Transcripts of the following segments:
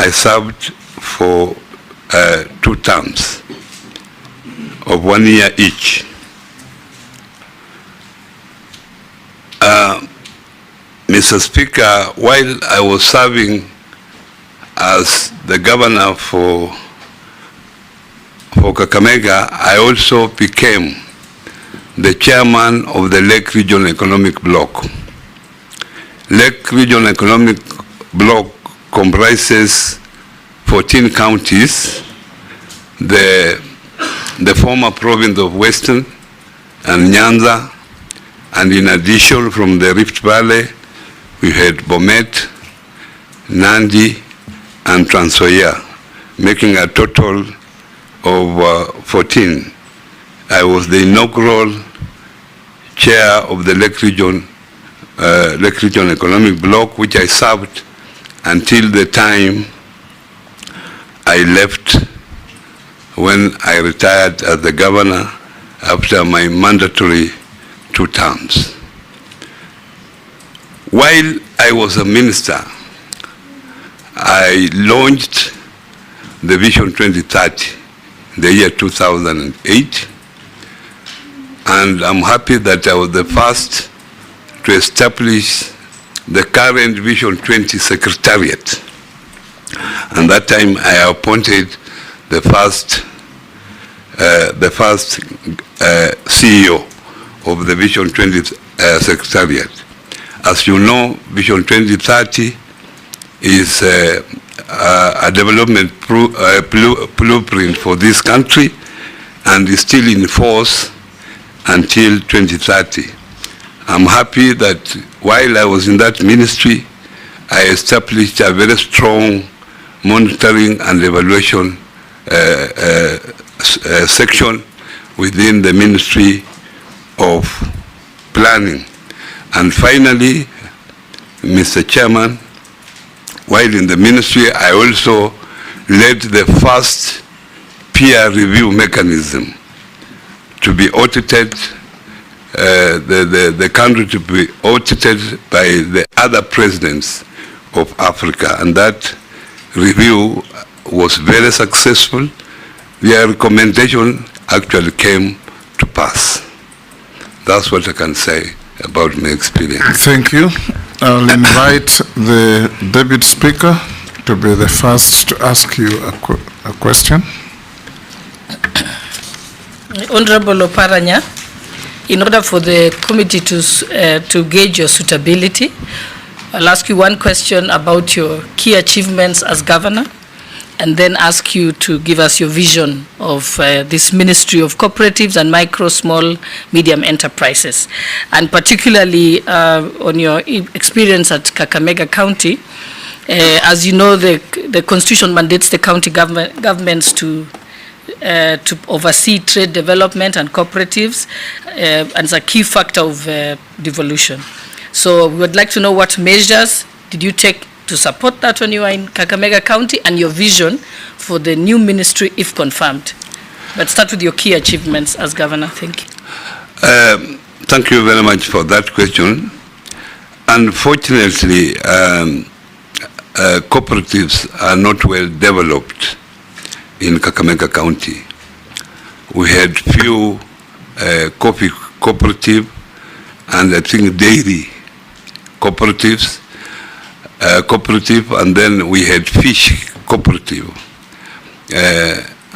I served for 2 terms of 1 year each. Mr. Speaker, while I was serving as the governor for Kakamega, I also became the chairman of the Lake Region Economic Bloc. Lake Region Economic Bloc comprises 14 counties, the former province of Western and Nyanza, and in addition from the Rift Valley, we had Bomet, Nandi, and Trans Nzoia, making a total of 14. I was the inaugural chair of the Lake Region Economic Bloc, which I served until the time I left when I retired as the governor after my mandatory 2 terms. While I was a minister, I launched the Vision 2030 in the year 2008, and I'm happy that I was the first to establish the current Vision 20 Secretariat. And that time I appointed the first CEO of the Vision 20 Secretariat. As you know, Vision 2030 is a development blueprint for this country and is still in force until 2030. I'm happy that while I was in that ministry, I established a very strong monitoring and evaluation section within the Ministry of Planning. And finally, Mr. Chairman, while in the ministry, I also led the first peer review mechanism to be audited, the country to be audited by the other presidents of Africa. And that review was very successful. Their recommendation actually came to pass. That's what I can say about my experience. Thank you. I'll invite the Deputy Speaker to be the first to ask you a question. Honorable Oparanya, in order for the committee to gauge your suitability, I'll ask you one question about your key achievements as governor, and then ask you to give us your vision of this Ministry of Cooperatives and Micro, Small, Medium Enterprises, and particularly on your experience at Kakamega County. As you know, the Constitution mandates the county governments to oversee trade development and cooperatives, and it's a key factor of devolution. So we would like to know what measures did you take to support that when you are in Kakamega County, and your vision for the new ministry if confirmed. But start with your key achievements as governor. Thank you. Thank you very much for that question. Unfortunately, cooperatives are not well developed in Kakamega County. We had few coffee cooperative and I think dairy cooperatives, and then we had fish cooperative.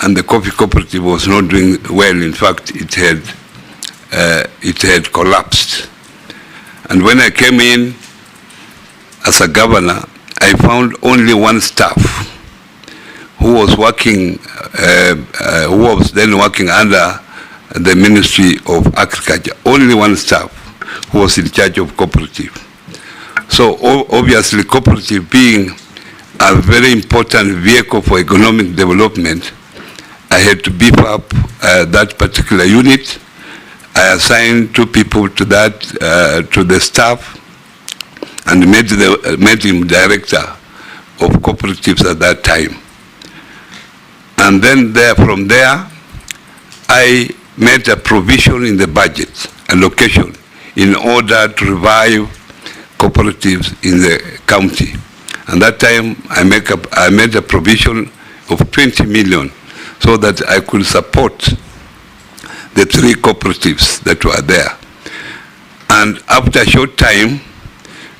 And the coffee cooperative was not doing well. In fact, it had collapsed. And when I came in as a governor, I found only one staff who was working, who was then working under the Ministry of Agriculture. Only one staff who was in charge of cooperative. So obviously, cooperative being a very important vehicle for economic development, I had to beef up that particular unit. I assigned 2 people to that, to the staff, and made him director of cooperatives at that time. And then from there, I made a provision in the budget allocation in order to revive cooperatives in the county. And that time I made a provision of 20 million so that I could support the 3 cooperatives that were there. And after a short time,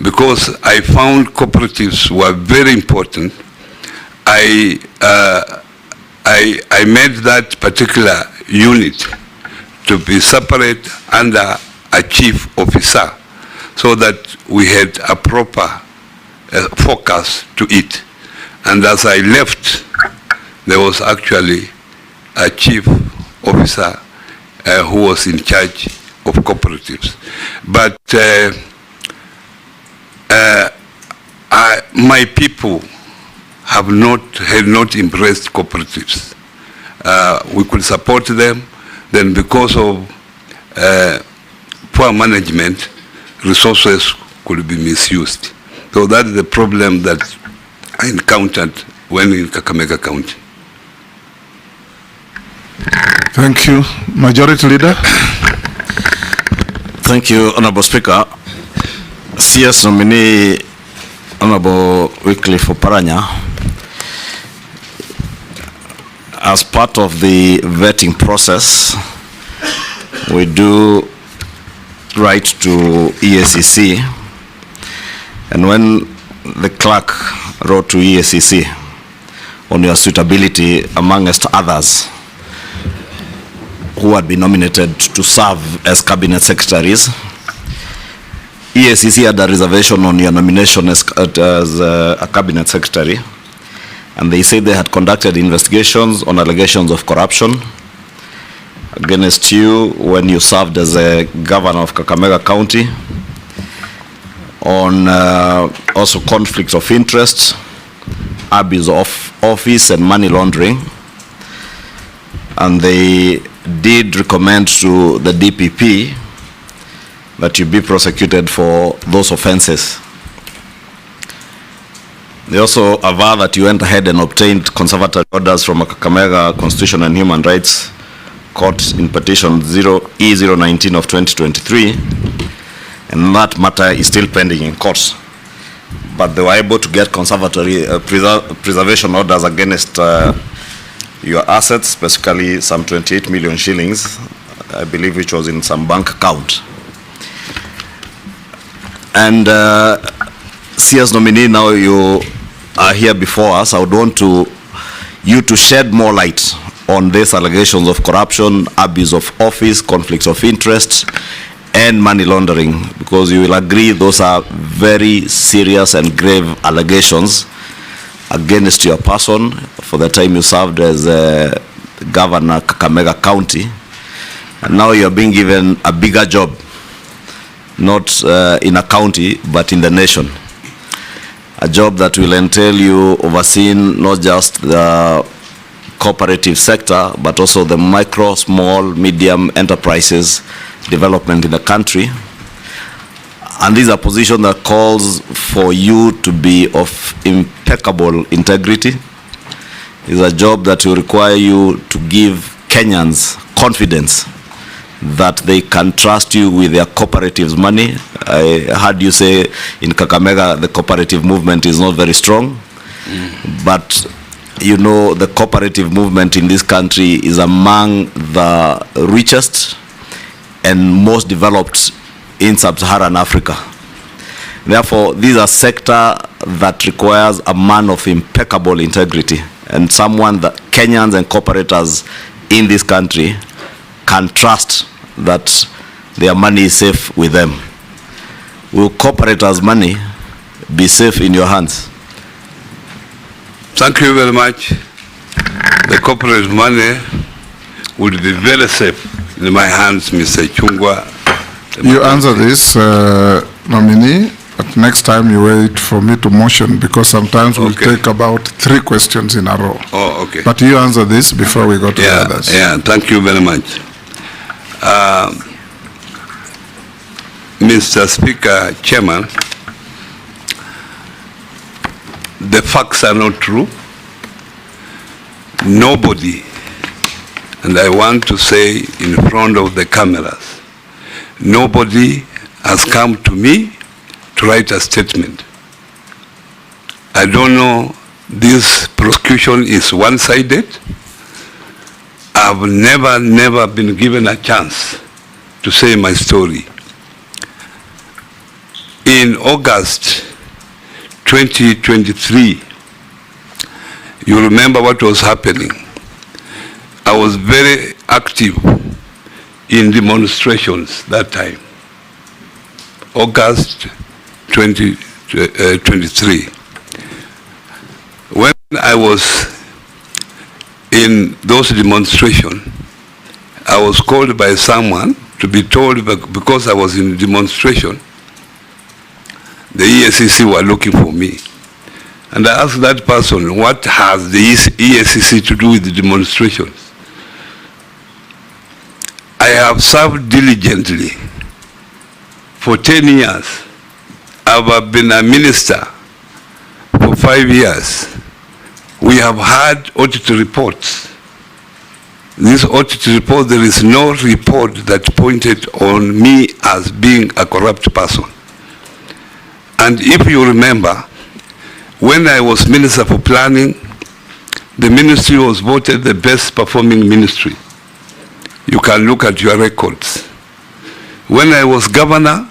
because I found cooperatives were very important, I made that particular unit to be separate under a chief officer so that we had a proper focus to it. And as I left, there was actually a chief officer who was in charge of cooperatives. But my people had not embraced cooperatives. We could support them, then because of poor management, resources could be misused. So that's the problem that I encountered when in Kakamega County. Thank you. Majority Leader. Thank you, Honorable Speaker. CS nominee, Honorable Wycliffe Oparanya, as part of the vetting process, we do write to EACC, and when the clerk wrote to EACC on your suitability amongst others who had been nominated to serve as cabinet secretaries, EACC had a reservation on your nomination as a cabinet secretary, and they said they had conducted investigations on allegations of corruption against you when you served as a governor of Kakamega County, on also conflict of interest, abuse of office and money laundering. And they did recommend to the DPP that you be prosecuted for those offenses. They also aver that you went ahead and obtained conservatory orders from a Kakamega Constitution and Human Rights Court in petition E019 of 2023, and that matter is still pending in court. But they were able to get conservatory preservation orders against your assets, specifically some 28 million shillings, I believe, which was in some bank account. And CS nominee, now you are here before us. I would want you to shed more light on these allegations of corruption, abuse of office, conflicts of interest, and money laundering, because you will agree those are very serious and grave allegations against your person for the time you served as governor of Kakamega County. And now you're being given a bigger job, not in a county, but in the nation. A job that will entail you overseeing not just the cooperative sector, but also the micro, small, medium enterprises development in the country. And this is a position that calls for you to be of impeccable integrity. It's a job that will require you to give Kenyans confidence that they can trust you with their cooperatives' money. I heard you say in Kakamega the cooperative movement is not very strong, but you know the cooperative movement in this country is among the richest and most developed in sub-Saharan Africa. Therefore, this is a sector that requires a man of impeccable integrity and someone that Kenyans and cooperators in this country can trust that their money is safe with them. Will cooperators' money be safe in your hands? Thank you very much. The corporate money would be very safe in my hands, Mr. Chungwa. You answer this, nominee, but next time you wait for me to motion, because sometimes we'll take about 3 questions in a row. Oh, okay. But you answer this before we go to the others. Yeah, thank you very much. Mr. Speaker, Chairman, the facts are not true. Nobody, and I want to say in front of the cameras, nobody has come to me to write a statement. I I don't know, this prosecution is one-sided. I've never been given a chance to say my story. In August 2023, you remember what was happening. I was very active in demonstrations that time, August 2023. When I was in those demonstrations, I was called by someone to be told, because I was in demonstration, the EACC were looking for me. And I asked that person, what has the EACC to do with the demonstrations? I have served diligently for 10 years. I've been a minister for 5 years. We have had audit reports. This audit report, there is no report that pointed on me as being a corrupt person. And if you remember, when I was Minister for Planning, the ministry was voted the best performing ministry. You can look at your records. When I was governor,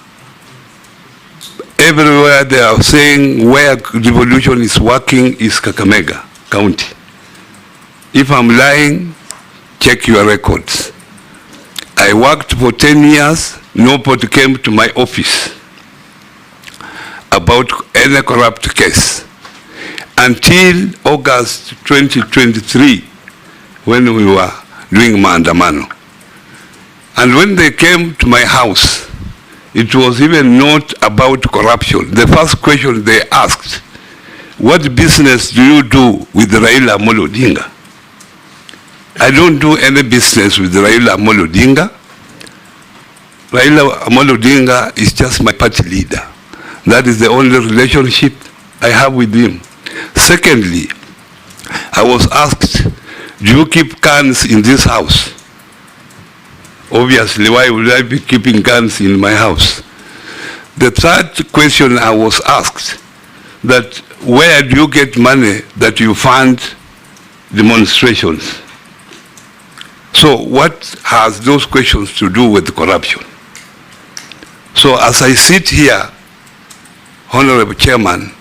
everywhere they are saying where devolution is working is Kakamega County. If I'm lying, check your records. I worked for 10 years, nobody came to my office about any corrupt case until August 2023, when we were doing maandamano. And when they came to my house, it was even not about corruption. The first question they asked, what business do you do with Raila Odinga? I don't do any business with Raila Odinga. Raila Odinga is just my party leader. That is the only relationship I have with him. Secondly, I was asked, do you keep guns in this house? Obviously, why would I be keeping guns in my house? The third question I was asked, that where do you get money that you fund demonstrations? So what has those questions to do with corruption? So as I sit here, Honorable Chairman,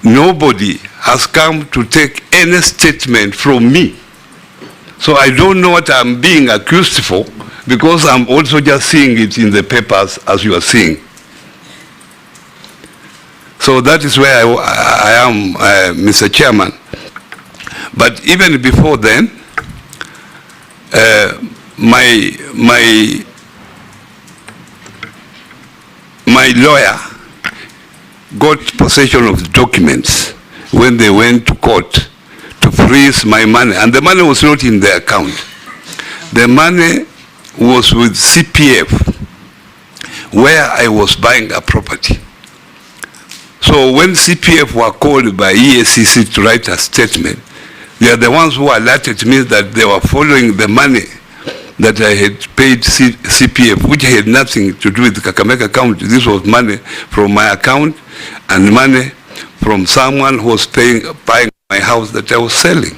nobody has come to take any statement from me. So I don't know what I'm being accused for, because I'm also just seeing it in the papers as you are seeing. So that is where I am, Mr. Chairman. But even before then, my lawyer got possession of the documents when they went to court to freeze my money. And the money was not in the account. The money was with CPF, where I was buying a property. So when CPF were called by EACC to write a statement, they are the ones who alerted me that they were following the money that I had paid CPF, which had nothing to do with the Kakamega account. This was money from my account and money from someone who was buying my house that I was selling.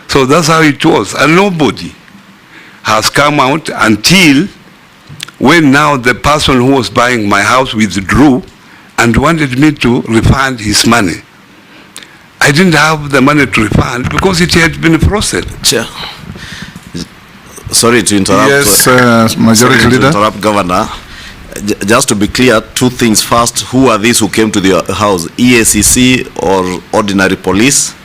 So that's how it was. And nobody has come out until when now the person who was buying my house withdrew and wanted me to refund his money. I didn't have the money to refund because it had been frozen. Chair. Sorry to interrupt. Yes, Majority Leader. Interrupt, Governor. Just to be clear, two things. First, who are these who came to the house? EACC or ordinary police?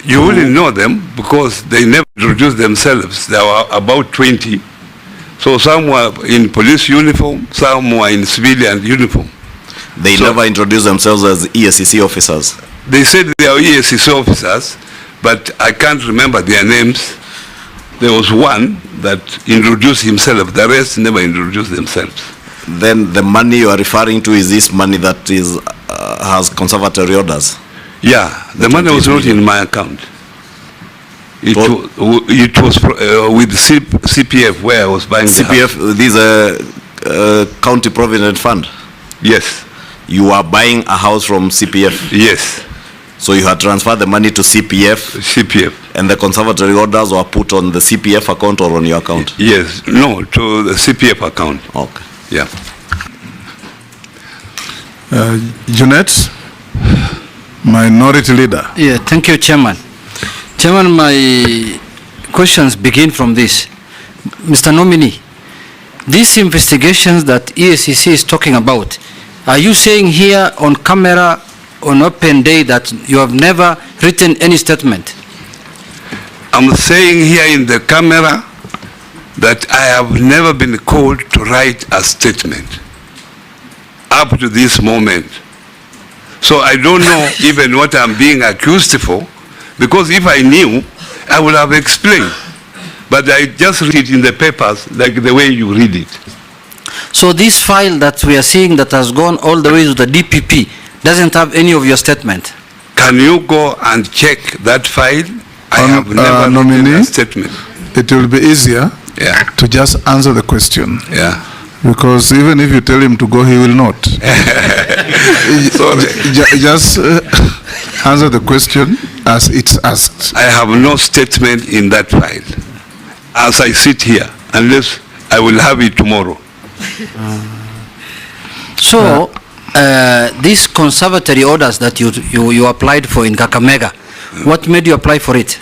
You wouldn't know them because they never introduced themselves. There were about 20. So some were in police uniform, some were in civilian uniform. They never introduced themselves as EACC officers? They said they are EACC officers, but I can't remember their names. There was one that introduced himself. The rest never introduced themselves. Then the money you are referring to is this money that is has conservatory orders? Yeah. The money was not in my account. It was with CPF where I was buying CPF, this is a county provident fund? Yes. You are buying a house from CPF? Yes. So you had transferred the money to CPF? CPF. And the conservatory orders were put on the CPF account or on your account? Yes, no, to the CPF account. Okay. Yeah. Jeanette, Minority Leader. Yeah, thank you, Chairman. Chairman, my questions begin from this. Mr. Nominee, these investigations that EACC is talking about, are you saying here on camera on open day that you have never written any statement? I'm saying here in the camera that I have never been called to write a statement up to this moment. So I don't know even what I'm being accused for, because if I knew, I would have explained. But I just read it in the papers like the way you read it. So this file that we are seeing that has gone all the way to the DPP doesn't have any of your statement? Can you go and check that file? I have never written a statement. It will be easier to just answer the question. Yeah. Because even if you tell him to go, he will not. Sorry. Just answer the question as it's asked. I have no statement in that file as I sit here, unless I will have it tomorrow. So, these conservatory orders that you applied for in Kakamega, what made you apply for it?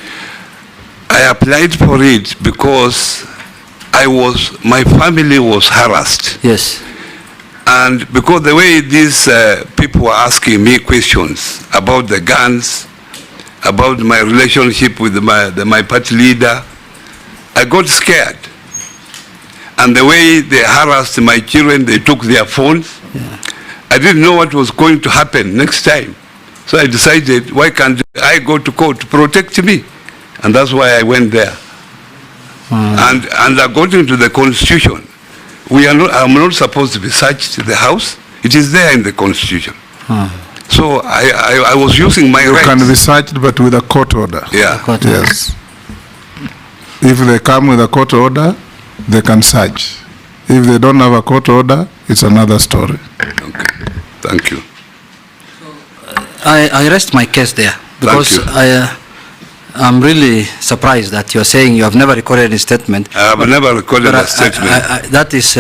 I applied for it because my family was harassed. Yes. And because the way these people were asking me questions about the guns, about my relationship with my party leader, I got scared. And the way they harassed my children, they took their phones. Yeah. I didn't know what was going to happen next time. So I decided, why can't I go to court to protect me? And that's why I went there. And according to the Constitution, I'm not supposed to be searched the house. It is there in the Constitution. So I was using my rights. You can be searched, but with a court order. Yeah. Court order. Yes. If they come with a court order, they can search. If they don't have a court order, it's another story. Okay. Thank you. I rest my case there because I'm really surprised that you're saying you have never recorded a statement. I have never recorded a statement. That is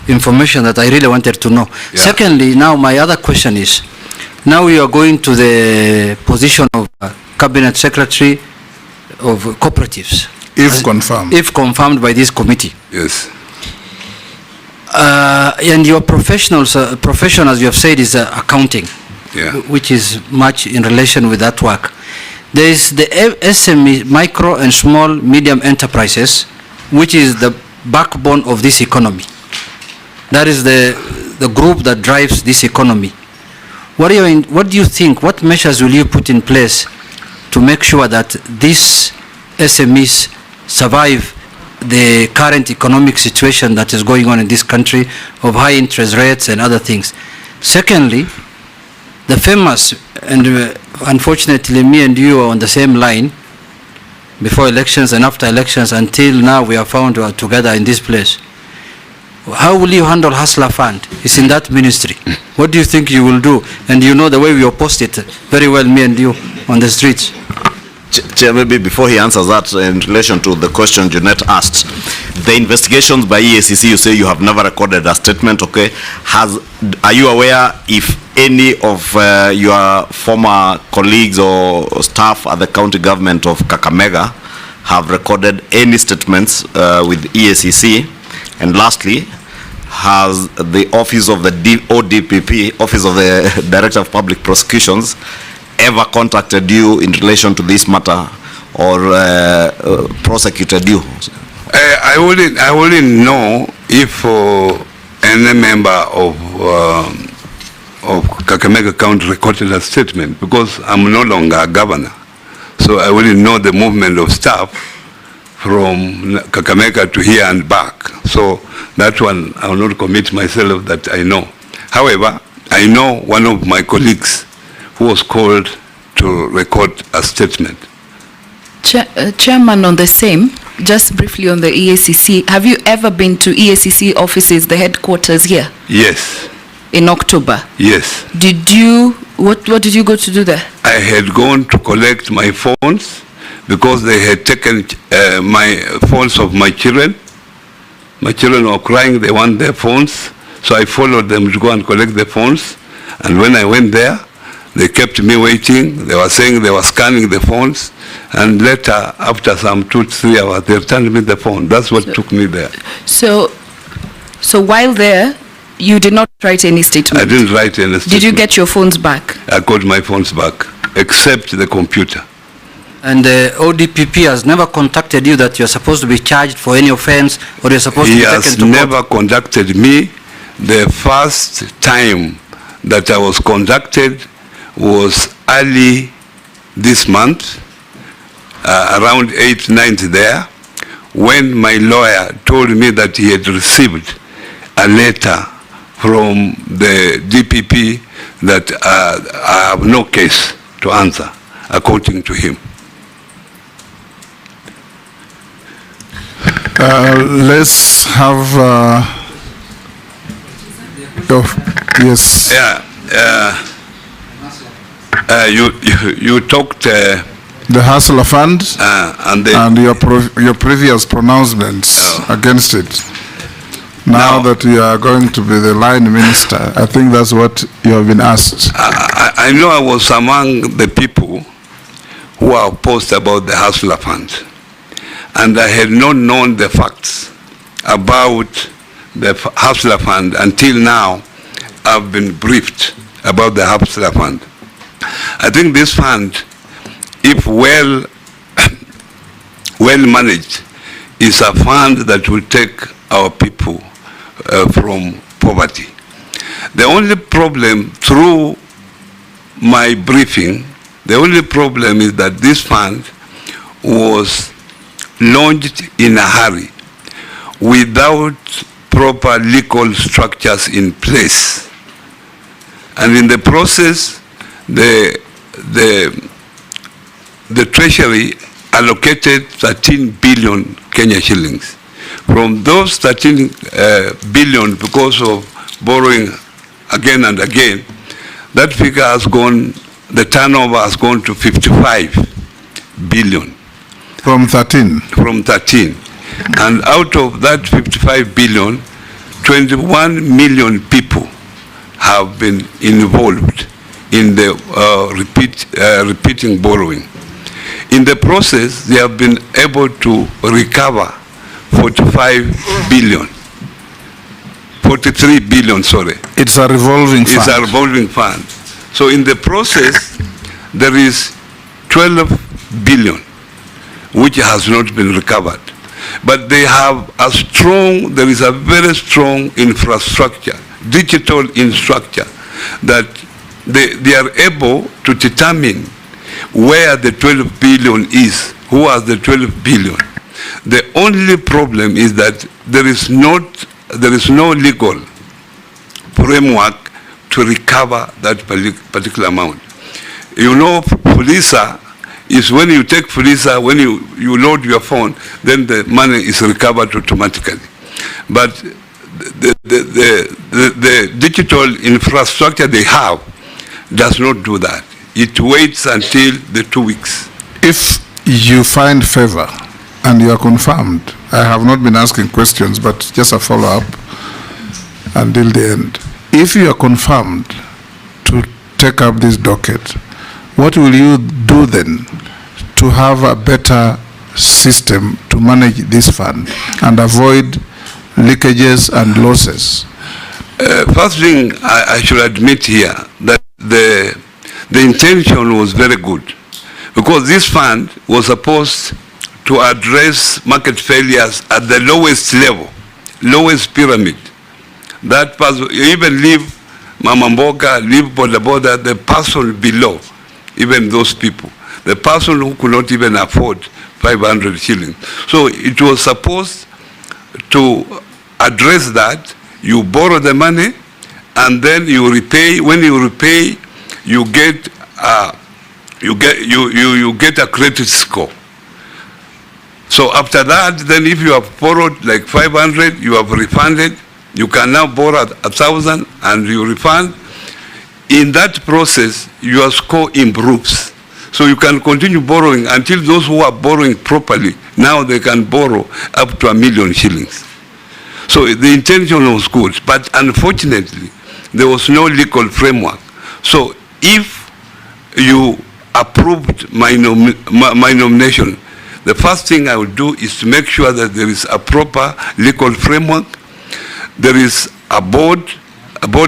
information that I really wanted to know. Yeah. Secondly, now my other question is, now you are going to the position of Cabinet Secretary of Cooperatives. If confirmed. If confirmed by this committee. Yes. And your profession, as you have said, is accounting, which is much in relation with that work. There is the SME, micro and small medium enterprises, which is the backbone of this economy. That is the group that drives this economy. What do you think, what measures will you put in place to make sure that these SMEs survive the current economic situation that is going on in this country of high interest rates and other things? Secondly, the famous, and unfortunately me and you are on the same line before elections and after elections until now we are found together in this place. How will you handle Hustler Fund? It's in that ministry. What do you think you will do? And you know the way we oppose it very well, me and you, on the streets. Chair, maybe before he answers that, in relation to the question Jeanette asked, the investigations by EACC, you say you have never recorded a statement, okay? Are you aware if any of your former colleagues or staff at the county government of Kakamega have recorded any statements with EACC? And lastly, has the office of the ODPP, Office of the Director of Public Prosecutions, ever contacted you in relation to this matter or prosecuted you? I wouldn't know if any member of Kakamega County recorded a statement, because I'm no longer a governor. So I wouldn't know the movement of staff from Kakamega to here and back. So that one, I will not commit myself that I know. However, I know one of my colleagues who was called to record a statement. Chairman, on the same, just briefly on the EACC, have you ever been to EACC offices, the headquarters here? Yes. In October? Yes. Did you What did you go to do there? I had gone to collect my phones because they had taken my phones of my children. My children were crying, they want their phones. So I followed them to go and collect the phones. And when I went there, they kept me waiting. They were saying they were scanning the phones. And later, after some 2-3 hours, they returned me the phone. That's what took me there. So while there, you did not write any statement? I didn't write any statement. Did you get your phones back? I got my phones back, except the computer. And the ODPP has never contacted you that you're supposed to be charged for any offense or you're supposed to be taken to court? He has never contacted me. The first time that I was contacted was early this month, around 8th, 9th there, when my lawyer told me that he had received a letter from the DPP that I have no case to answer, according to him. Let's have, yes. Yeah, you talked the Hustler Fund and your previous pronouncements against it. Now that you are going to be the line minister, I think that's what you have been asked. I know I was among the people who are opposed about the Hustler Fund. And I had not known the facts about the Hustler Fund until now. I've been briefed about the Hustler Fund. I think this fund, if well managed, is a fund that will take our people from poverty. The only problem through my briefing, the only problem is that this fund was launched in a hurry without proper legal structures in place. And in the process, the Treasury allocated 13 billion Kenya shillings. From those 13 billion, because of borrowing again and again, that figure has gone, the turnover has gone to 55 billion. From 13? From 13. And out of that 55 billion, 21 million people have been involved in the repeating borrowing. In the process, they have been able to recover 43 billion, sorry. It's a revolving fund. It's a revolving fund. So in the process, there is 12 billion, which has not been recovered. But they have there is a very strong infrastructure, digital infrastructure, that they are able to determine where the 12 billion is, who has the 12 billion. The only problem is that there is no legal framework to recover that particular amount. You know, Fulisa is when you take Fulisa, when you load your phone, then the money is recovered automatically. But the digital infrastructure they have does not do that. It waits until the 2 weeks. If you find favor and you are confirmed, I have not been asking questions, but just a follow-up until the end. If you are confirmed to take up this docket, what will you do then to have a better system to manage this fund and avoid leakages and losses? First thing I should admit here that the intention was very good, because this fund was supposed to address market failures at the lowest level, lowest pyramid. That person, even leave Mama Mboga, leave Boda Boda, the person below, even those people, the person who could not even afford 500 shillings. So it was supposed to address that. You borrow the money and then you repay. When you repay, you get a credit score. So after that, then if you have borrowed like 500, you have refunded. You can now borrow 1,000 and you refund. in that process, your score improves. So you can continue borrowing until those who are borrowing properly, now they can borrow up to 1 million shillings. So the intention was good, but unfortunately, there was no legal framework. So if you approved my nomination, the first thing I would do is to make sure that there is a proper legal framework. There is a board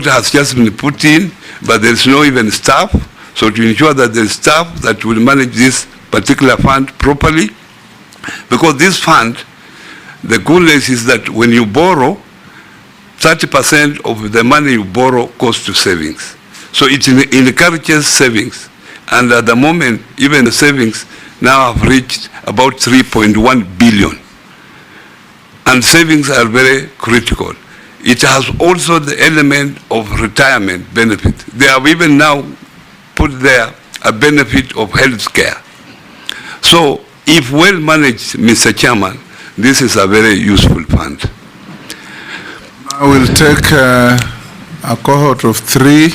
has just been put in, but there is no even staff. So to ensure that there is staff that will manage this particular fund properly, because this fund, the goodness is that when you borrow, 30% of the money you borrow goes to savings. So it encourages savings. And at the moment, even the savings now have reached about 3.1 billion. And savings are very critical. It has also the element of retirement benefit. They have even now put there a benefit of health care. So if well managed, Mr. Chairman, this is a very useful fund. I will take a cohort of 3.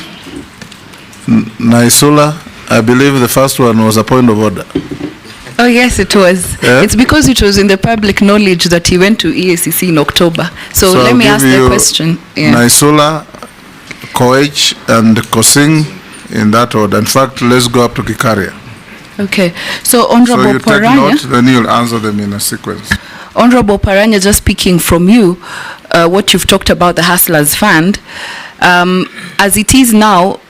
Naisula, I believe the first one was a point of order. Oh yes, it was. Yeah? It's because it was in the public knowledge that he went to EACC in October. So let me ask the question. Yeah. Naisula, Koech, and Kosing in that order. In fact, let's go up to Kikaria. Okay. So Honorable So you take Oparanya, note, then you'll answer them in a sequence. Honorable Oparanya, just speaking from you, what you've talked about the Hustlers Fund, as it is now,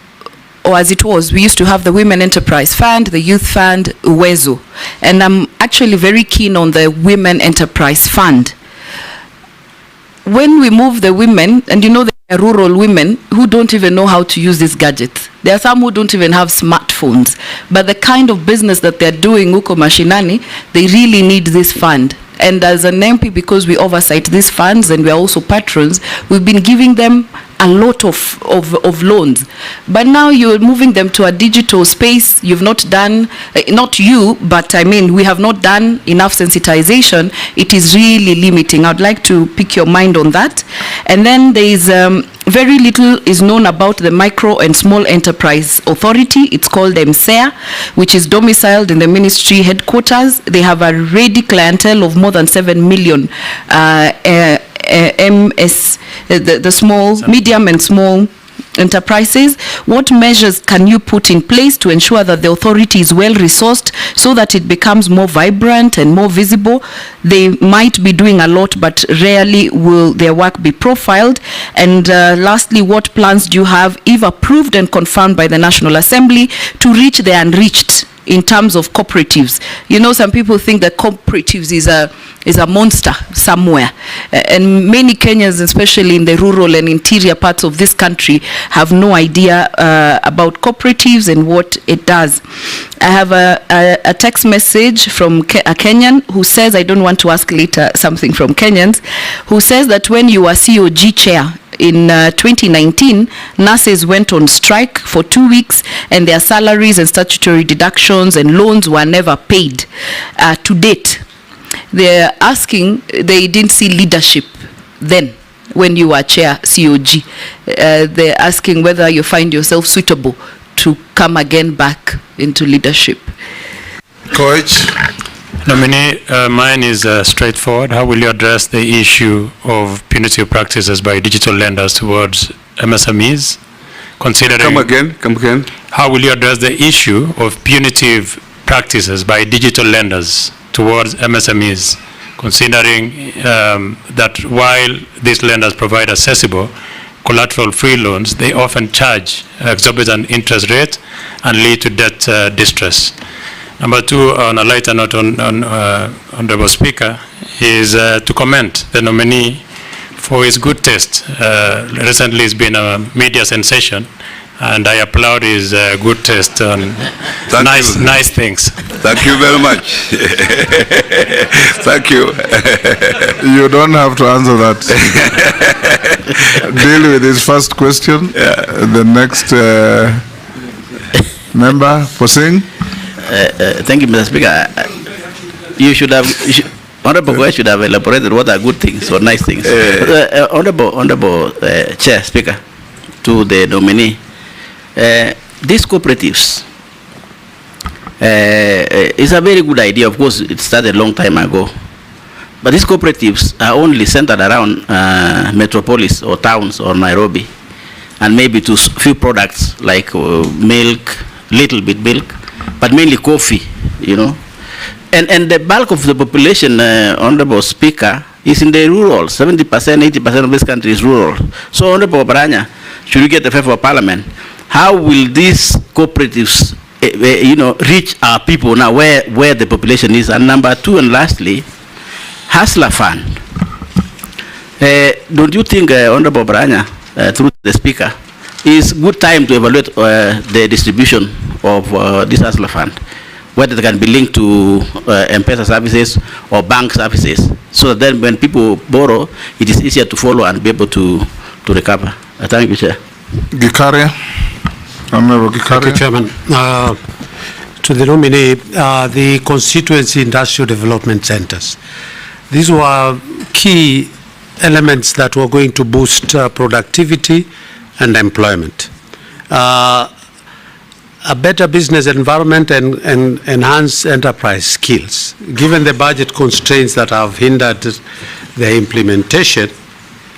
or as it was, we used to have the Women Enterprise Fund, the Youth Fund, Uwezo. And I'm actually very keen on the Women Enterprise Fund. When we move the women, and you know there are rural women who don't even know how to use these gadgets. There are some who don't even have smartphones. But the kind of business that they're doing, huko mashinani, they really need this fund. And as an MP, because we oversight these funds and we are also patrons, we've been giving them a lot of loans. But now you're moving them to a digital space. You've not done, not you, but I mean, we have not done enough sensitization. It is really limiting. I'd like to pick your mind on that. And then there is very little is known about the Micro and Small Enterprise Authority. It's called MSEA, which is domiciled in the ministry headquarters. They have a ready clientele of more than 7 million the small, medium and small enterprises. What measures can you put in place to ensure that the authority is well resourced so that it becomes more vibrant and more visible? They might be doing a lot, but rarely will their work be profiled. And lastly, what plans do you have, if approved and confirmed by the National Assembly, to reach the unreached in terms of cooperatives? You know, some people think that cooperatives is a monster somewhere. And many Kenyans, especially in the rural and interior parts of this country, have no idea about cooperatives and what it does. I have a text message from a Kenyan who says, I don't want to ask later something from Kenyans, who says that when you were COG chair, in 2019, nurses went on strike for 2 weeks and their salaries and statutory deductions and loans were never paid to date. They're asking, they didn't see leadership then when you were chair COG. They're asking whether you find yourself suitable to come again back into leadership. Coach. Nominee, mine is straightforward. How will you address the issue of punitive practices by digital lenders towards MSMEs? Considering, Come again. How will you address the issue of punitive practices by digital lenders towards MSMEs, considering that while these lenders provide accessible collateral-free loans, they often charge exorbitant interest rate and lead to debt distress. Number two, on a lighter note, Honorable Speaker, is to commend the nominee for his good taste. Recently, it's been a media sensation, and I applaud his good taste on nice things. Thank you very much. Thank you. You don't have to answer that. Deal with his first question. Yeah. The next member, Posing. Thank you, Mr. Speaker. Honorable Goy should have elaborated what are good things or nice things. Honorable Chair, Speaker, to the nominee, these cooperatives is a very good idea. Of course, it started a long time ago. But these cooperatives are only centered around metropolis or towns or Nairobi, and maybe to few products like milk, little bit milk, but mainly coffee, you know. And the bulk of the population, Honorable Speaker, is in the rural. 70%, 80% of this country is rural. So, Honorable Oparanya, should we get the favor of Parliament, how will these cooperatives, you know, reach our people now where the population is? And number two, and lastly, Hustler Fund. Don't you think, Honorable Oparanya, through the Speaker, is good time to evaluate the distribution of this Hustler Fund, whether they can be linked to M-Pesa services or bank services, so that then when people borrow, it is easier to follow and be able to recover. Thank you, Chair. Gikaria. Honorable Gikaria. Thank you, Chairman. To the nominee, the constituency industrial development centers. These were key elements that were going to boost productivity and employment. A better business environment and enhance enterprise skills. Given the budget constraints that have hindered the implementation,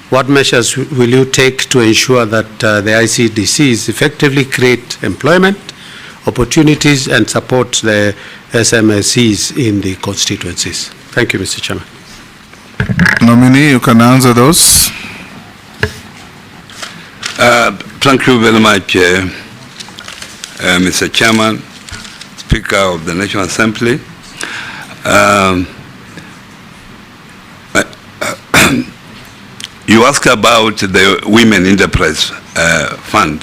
what measures will you take to ensure that the ICDCs effectively create employment opportunities and support the SMSCs in the constituencies? Thank you, Mr. Chairman. Nominee, you can answer those. Thank you very much, Mr. Chairman, Speaker of the National Assembly. You asked about the Women Enterprise Fund,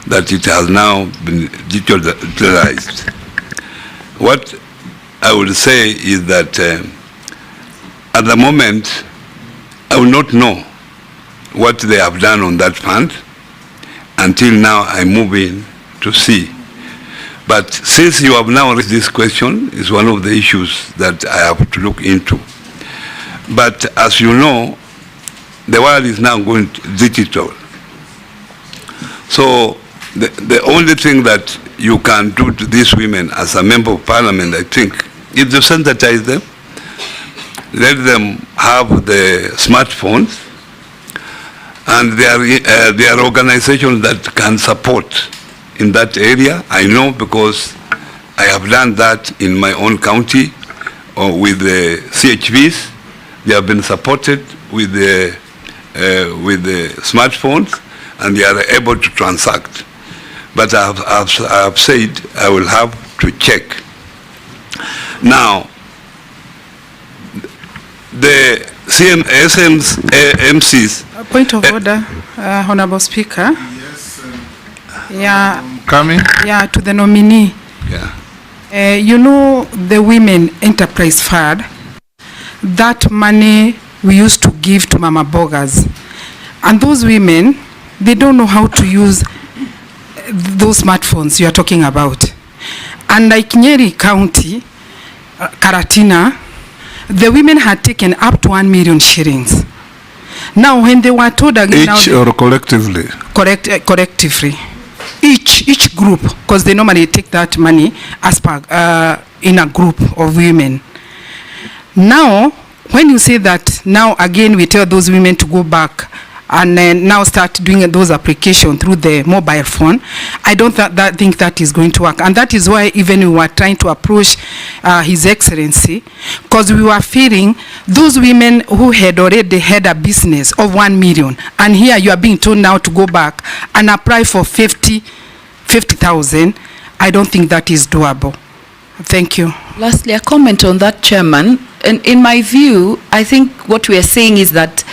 that it has now been digitalized. What I would say is that at the moment, I will not know what they have done on that fund until now I move in to see. But since you have now raised this question, it's one of the issues that I have to look into. But as you know, the world is now going digital. So the only thing that you can do to these women as a member of parliament, I think, is to sensitize them, let them have the smartphones, and there are organizations that can support in that area. I know because I have done that in my own county with the CHVs. They have been supported with the smartphones, and they are able to transact. But I have said I will have to check. Now, the MCs. Point of order, Honorable Speaker. Yes. Yeah. Coming. Yeah, to the nominee. Yeah. You know, the Women Enterprise Fund, that money we used to give to Mama Bogas. And those women, they don't know how to use those smartphones you are talking about. And like Nyeri County, Karatina, the women had taken up to 1 million shillings. Now, when they were told again, each now or collectively? Collectively. Each group, because they normally take that money as per, in a group of women. Now, when you say that, now again we tell those women to go back and then now start doing those applications through the mobile phone, I don't think that is going to work. And that is why even we were trying to approach His Excellency, because we were feeling those women who had already had a business of 1 million, and here you are being told now to go back and apply for 50,000. I don't think that is doable. Thank you. Lastly, a comment on that, Chairman. And in my view, I think what we are saying is that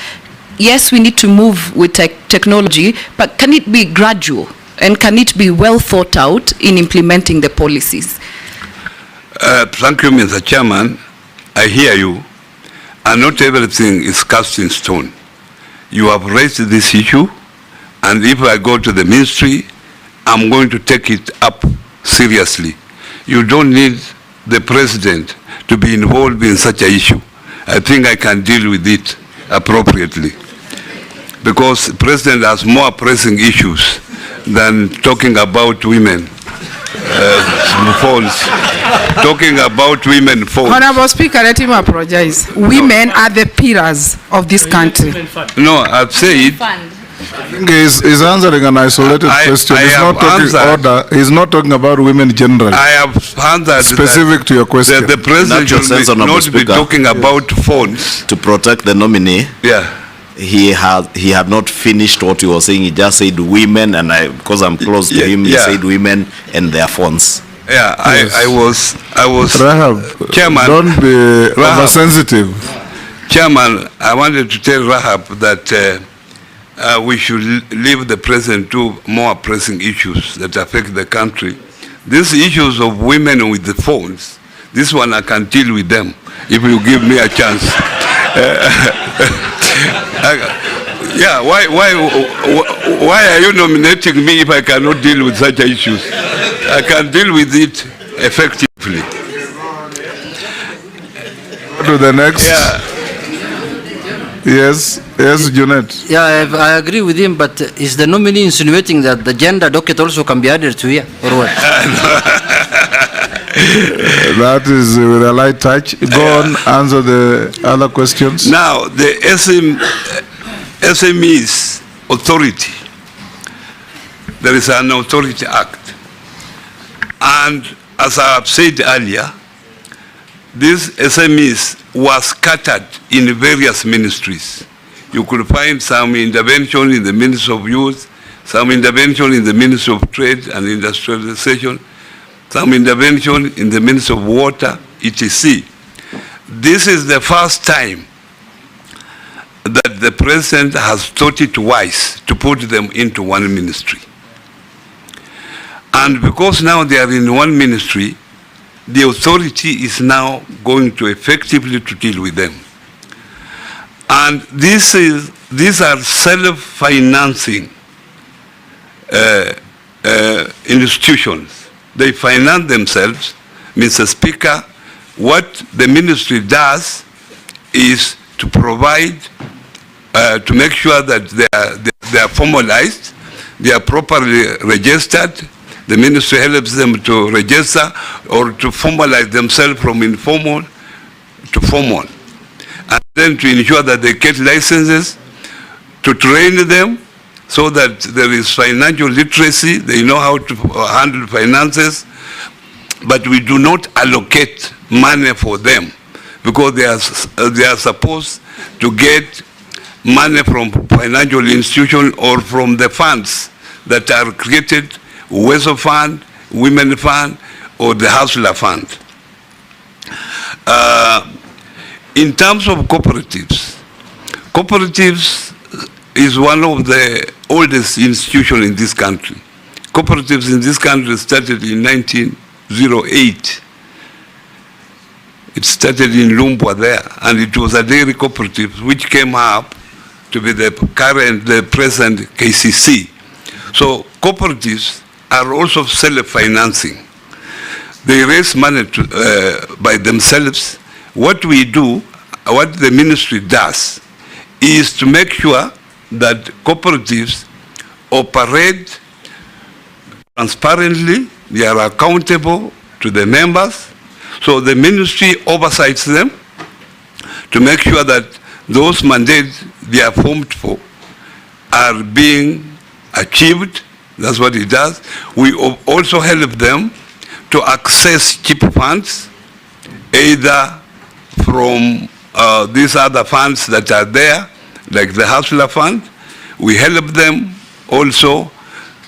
yes, we need to move with technology, but can it be gradual? And can it be well thought out in implementing the policies? Thank you, Mr. Chairman. I hear you. And not everything is cast in stone. You have raised this issue, and if I go to the ministry, I'm going to take it up seriously. You don't need the president to be involved in such an issue. I think I can deal with it appropriately, because the president has more pressing issues than talking about women. Phones. Talking about women phones. Honorable Speaker, let him apologize. Women are the pillars of this country. No, I've said. He's answering an isolated question. He's not talking order. He's not talking about women generally. I have answered specific to your question. The president should not be talking about phones. To protect the nominee. Yeah. He had not finished what he was saying. He just said women, and because I'm close to him, he said women and their phones. Yeah, yes. I was Rahab, Chairman. Don't be oversensitive. Chairman, I wanted to tell Rahab that we should leave the president to more pressing issues that affect the country. These issues of women with the phones, this one I can deal with them if you give me a chance. Yeah, why are you nominating me if I cannot deal with such issues? I can deal with it effectively. To the next. Yeah. Yes, Junet. Yeah, I agree with him, but is the nominee insinuating that the gender docket also can be added to here, or what? That is with a light touch. Go on, answer the other questions. Now, the SMEs authority, there is an authority act. And as I have said earlier, these SMEs were scattered in various ministries. You could find some intervention in the Ministry of Youth, some intervention in the Ministry of Trade and Industrialization, some intervention in the Ministry of Water, etc. This is the first time that the President has thought it wise to put them into one ministry. And because now they are in one ministry, the authority is now going to effectively to deal with them. And these are self-financing institutions. They finance themselves. Mr. Speaker, what the ministry does is to provide, to make sure that they are formalized, they are properly registered. The ministry helps them to register or to formalize themselves from informal to formal. And then to ensure that they get licenses, to train them so that there is financial literacy, they know how to handle finances, but we do not allocate money for them because they are supposed to get money from financial institutions or from the funds that are created, Weso Fund, Women Fund, or the Hustler Fund. In terms of cooperatives, cooperatives is one of the oldest institutions in this country. Cooperatives in this country started in 1908. It started in Lumbwa there, and it was a dairy cooperative which came up to be the present KCC. So cooperatives are also self-financing. They raise money by themselves. What we do, what the ministry does, is to make sure that cooperatives operate transparently, they are accountable to the members, so the ministry oversees them to make sure that those mandates they are formed for are being achieved. That's what it does. We also help them to access cheap funds, either from these other funds that are there, like the Hustler Fund. We help them also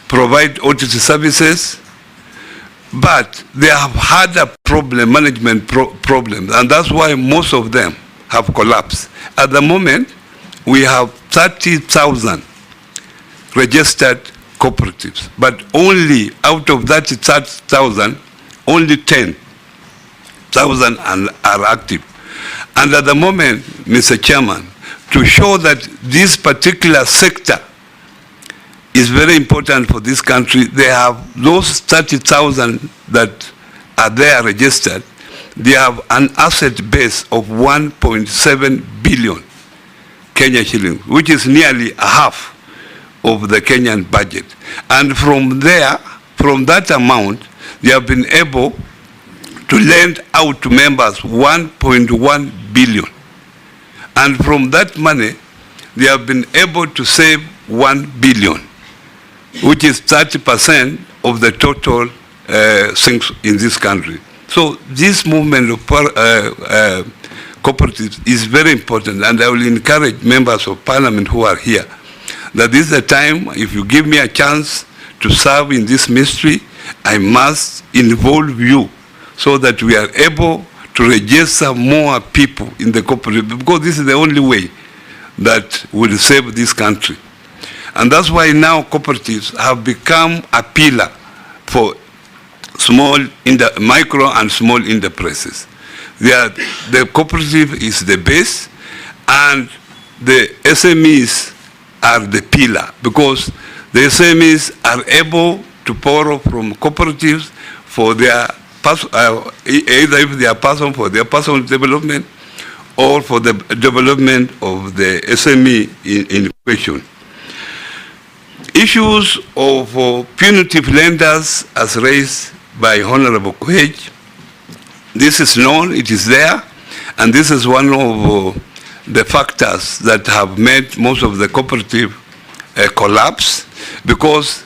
provide OTC services, but they have had a problem, management problem, and that's why most of them have collapsed. At the moment, we have 30,000 registered cooperatives, but only out of that 30,000, only 10,000 are active. And at the moment, Mr. Chairman, to show that this particular sector is very important for this country, they have those 30,000 that are there registered, they have an asset base of 1.7 billion Kenya shillings, which is nearly a half of the Kenyan budget. And from there, from that amount, they have been able to lend out to members 1.1 billion. And from that money, they have been able to save 1 billion, which is 30% of the total things in this country. So this movement of cooperatives is very important, and I will encourage members of parliament who are here that this is a time, if you give me a chance to serve in this ministry, I must involve you so that we are able to register more people in the cooperative, because this is the only way that will save this country. And that's why now cooperatives have become a pillar for micro and small enterprises. The cooperative is the base, and the SMEs are the pillar, because the SMEs are able to borrow from cooperatives for their either if they are person for their personal development or for the development of the SME in question. Issues of punitive lenders as raised by Honorable Koech, this is known, it is there, and this is one of the factors that have made most of the cooperative collapse, because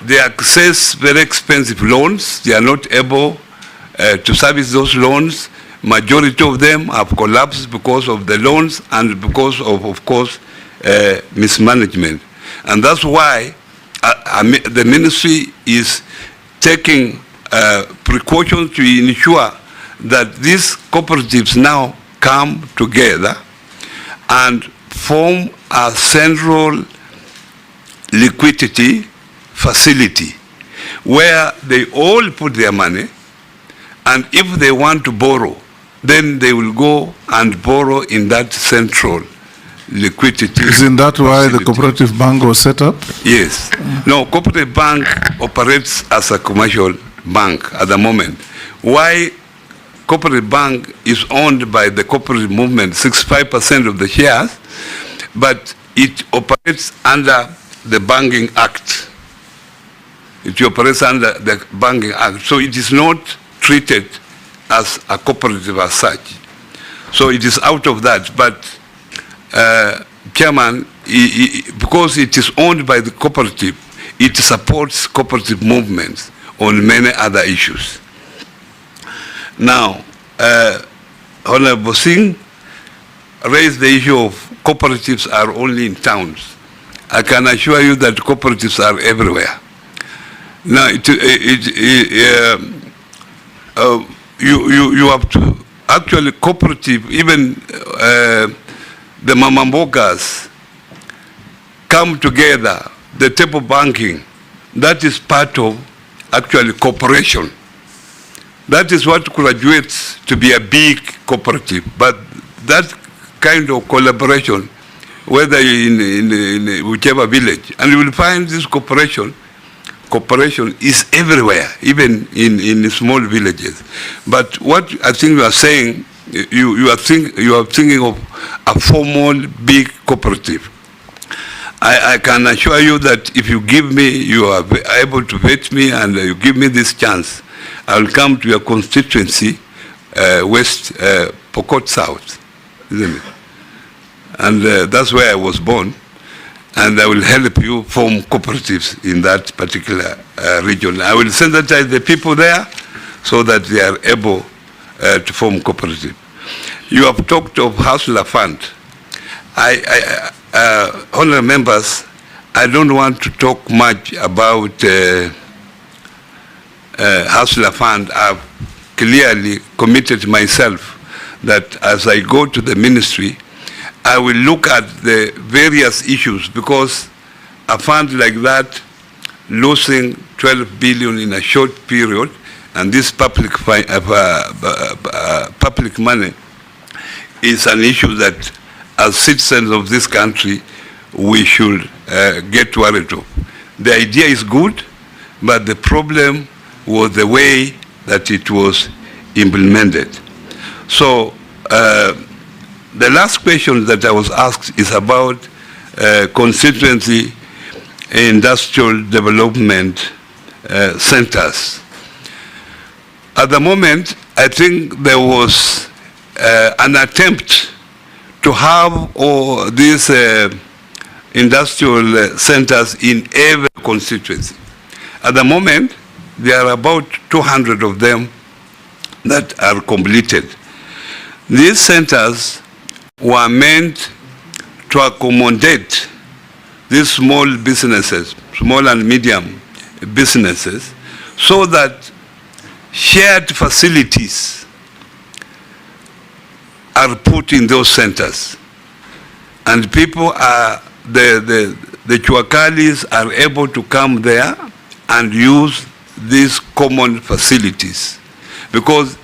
they access very expensive loans. They are not able to service those loans. Majority of them have collapsed because of the loans and because of course, mismanagement. And that's why the ministry is taking precautions to ensure that these cooperatives now come together and form a central liquidity facility where they all put their money, and if they want to borrow, then they will go and borrow in that central liquidity. Isn't that why the cooperative bank was set up? Yes. No, cooperative bank operates as a commercial bank at the moment. Why cooperative bank is owned by the cooperative movement, 65% of the shares, but it operates under the Banking Act. It operates under the Banking Act. So it is not treated as a cooperative as such. So it is out of that. But Chairman, because it is owned by the cooperative, it supports cooperative movements on many other issues. Now, Honorable Singh raised the issue of cooperatives are only in towns. I can assure you that cooperatives are everywhere. Now, you have to actually cooperative, even the mamambokas come together, the table banking, that is part of actually cooperation. That is what graduates to be a big cooperative. But that kind of collaboration, whether in whichever village, and you will find this cooperation is everywhere, even in small villages. But what I think you are saying, you are thinking of a formal big cooperative. I can assure you that if you give me, you are able to vet me, and you give me this chance, I will come to your constituency, West Pokot South, isn't it? And that's where I was born, and I will help you form cooperatives in that particular region. I will sensitize the people there so that they are able to form cooperative. You have talked of Hustler Fund. Honourable members, I don't want to talk much about Hustler Fund. I've clearly committed myself that as I go to the ministry, I will look at the various issues, because a fund like that losing 12 billion in a short period, and this public money is an issue that as citizens of this country we should get worried of. The idea is good, but the problem was the way that it was implemented. So the last question that I was asked is about constituency industrial development centers. At the moment, I think there was an attempt to have all these industrial centers in every constituency. At the moment, there are about 200 of them that are completed. These centers were meant to accommodate these small businesses, small and medium businesses, so that shared facilities are put in those centers. And people are, the Chuakalis are able to come there and use these common facilities. Because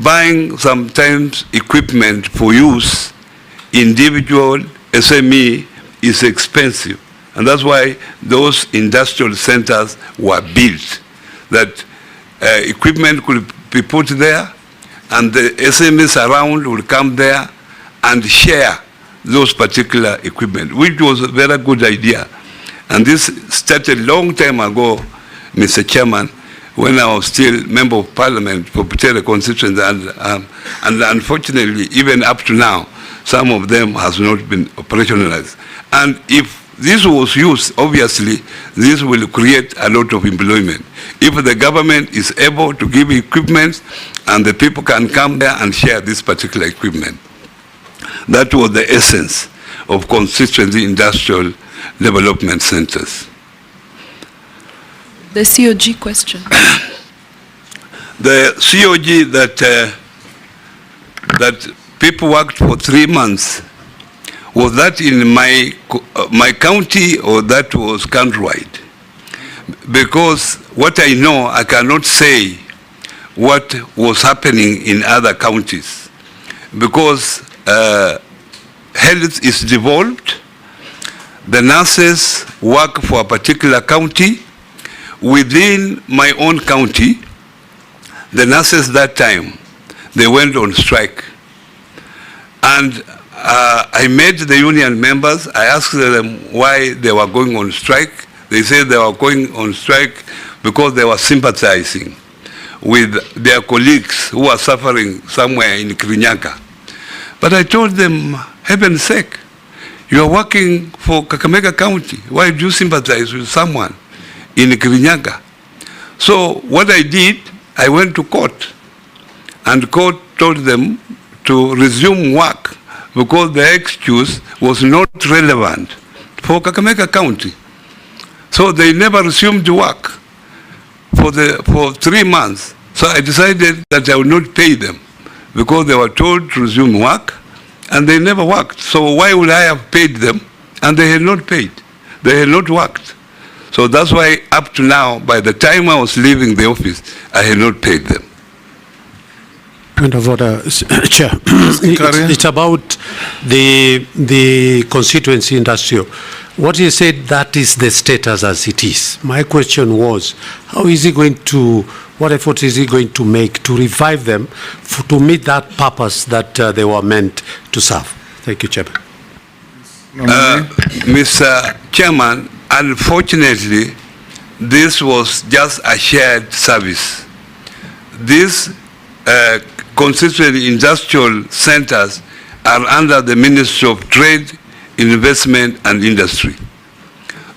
buying sometimes equipment for use, individual, SME, is expensive. And that's why those industrial centers were built, that equipment could be put there, and the SMEs around will come there and share those particular equipment, which was a very good idea. And this started a long time ago, Mr. Chairman, when I was still Member of Parliament for Butere constituency, and unfortunately, even up to now, some of them has not been operationalized. And if this was used, obviously, this will create a lot of employment. If the government is able to give equipment and the people can come there and share this particular equipment. That was the essence of constituency industrial development centers. The COG question. The COG that people worked for 3 months, was that in my county or that was countrywide? Because what I know, I cannot say what was happening in other counties. Because health is devolved, the nurses work for a particular county. Within my own county, the nurses that time, they went on strike. And I met the union members. I asked them why they were going on strike. They said they were going on strike because they were sympathizing with their colleagues who are suffering somewhere in Kirinyaga. But I told them, heaven's sake, you are working for Kakamega County. Why do you sympathize with someone in Kirinyaga? So what I did, I went to court, and court told them to resume work because the excuse was not relevant for Kakamega County. So they never resumed work for 3 months. So I decided that I would not pay them because they were told to resume work and they never worked. So why would I have paid them? And they had not paid. They had not worked. So that's why up to now, by the time I was leaving the office, I had not paid them. Point of order, Chair. It's about the constituency industrial. What you said, that is the status as it is. My question was, how is he going to, what efforts is he going to make to revive them to meet that purpose that they were meant to serve? Thank you, Chairman. Mr. Chairman, unfortunately, this was just a shared service. These constituency industrial centers are under the Ministry of Trade, Investment and Industry.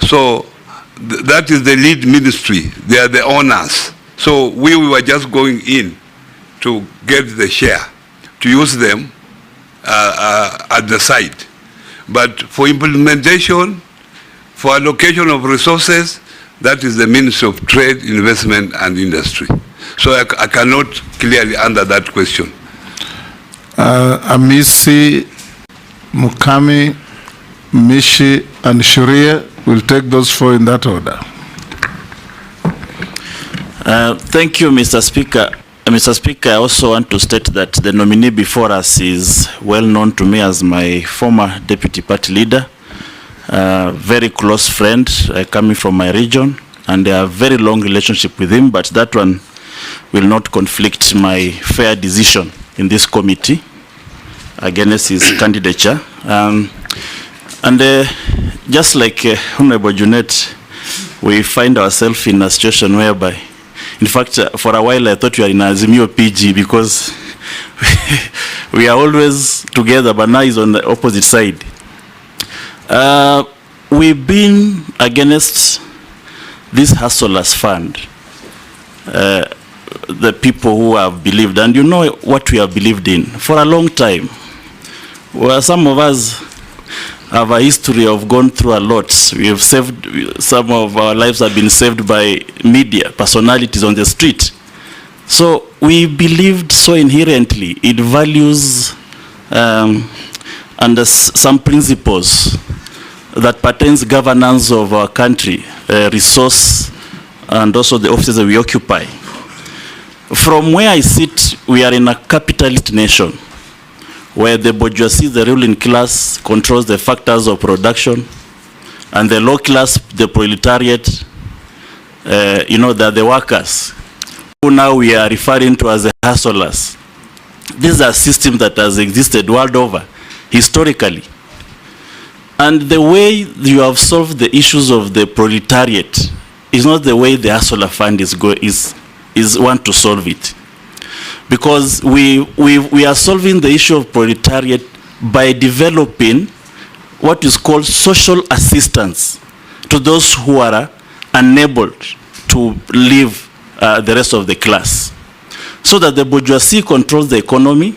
So that is the lead ministry. They are the owners. So we were just going in to get the share, to use them at the site. But for implementation, for allocation of resources, that is the Ministry of Trade, Investment and Industry. So I cannot clearly answer that question. Amisi, Mukami, Mishi, and Shuria will take those 4 in that order. Thank you, Mr. Speaker. Mr. Speaker, I also want to state that the nominee before us is well known to me as my former deputy party leader, very close friend coming from my region, and I have a very long relationship with him, but that one will not conflict my fair decision in this committee against his candidature. And just like Honorable Junet, we find ourselves in a situation whereby, in fact, for a while I thought we are in Azimio PG because we are always together, but now it's on the opposite side. We've been against this hustlers fund, the people who have believed, and you know what we have believed in for a long time. Well, some of us have a history of gone through a lot. We have saved, some of our lives have been saved by media, personalities on the street. So we believed so inherently in values and some principles that pertains governance of our country, resource, and also the offices that we occupy. From where I sit, we are in a capitalist nation, where the bourgeoisie, the ruling class, controls the factors of production, and the low class, the proletariat, you know, they're the workers, who now we are referring to as the hustlers. This is a system that has existed world over, historically. And the way you have solved the issues of the proletariat is not the way the hustler fund is want to solve it. Because we are solving the issue of proletariat by developing what is called social assistance to those who are unable to live the rest of the class. So that the bourgeoisie controls the economy,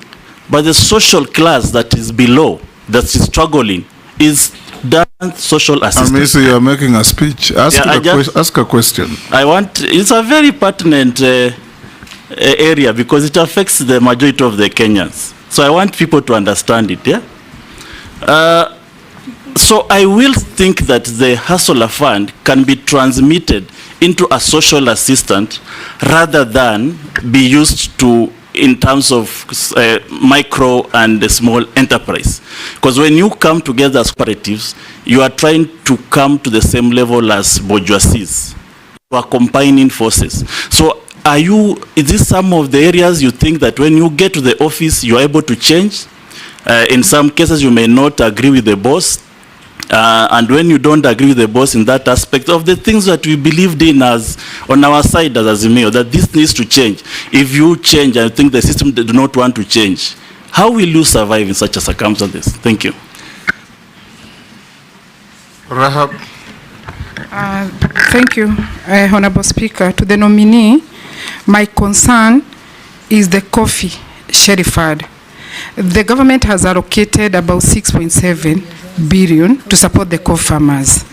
but the social class that is below, that is struggling, is done social assistance. You are making a speech. Ask a question. It's a very pertinent area because it affects the majority of the Kenyans. So I want people to understand it, yeah? So I will think that the hustler fund can be transmitted into a social assistant rather than be used to in terms of micro and small enterprise. Because when you come together as cooperatives, you are trying to come to the same level as bourgeoisies. You are combining forces. So is this some of the areas you think that when you get to the office, you are able to change? In some cases, you may not agree with the boss. And when you don't agree with the boss in that aspect of the things that we believed in as on our side as Azimio, that this needs to change. If you change, I think the system do not want to change. How will you survive in such a circumstances? Thank you. Rahab. Thank you, Honorable Speaker. To the nominee, my concern is the coffee sheriff fund. The government has allocated about 6.7 billion to support the coffee farmers.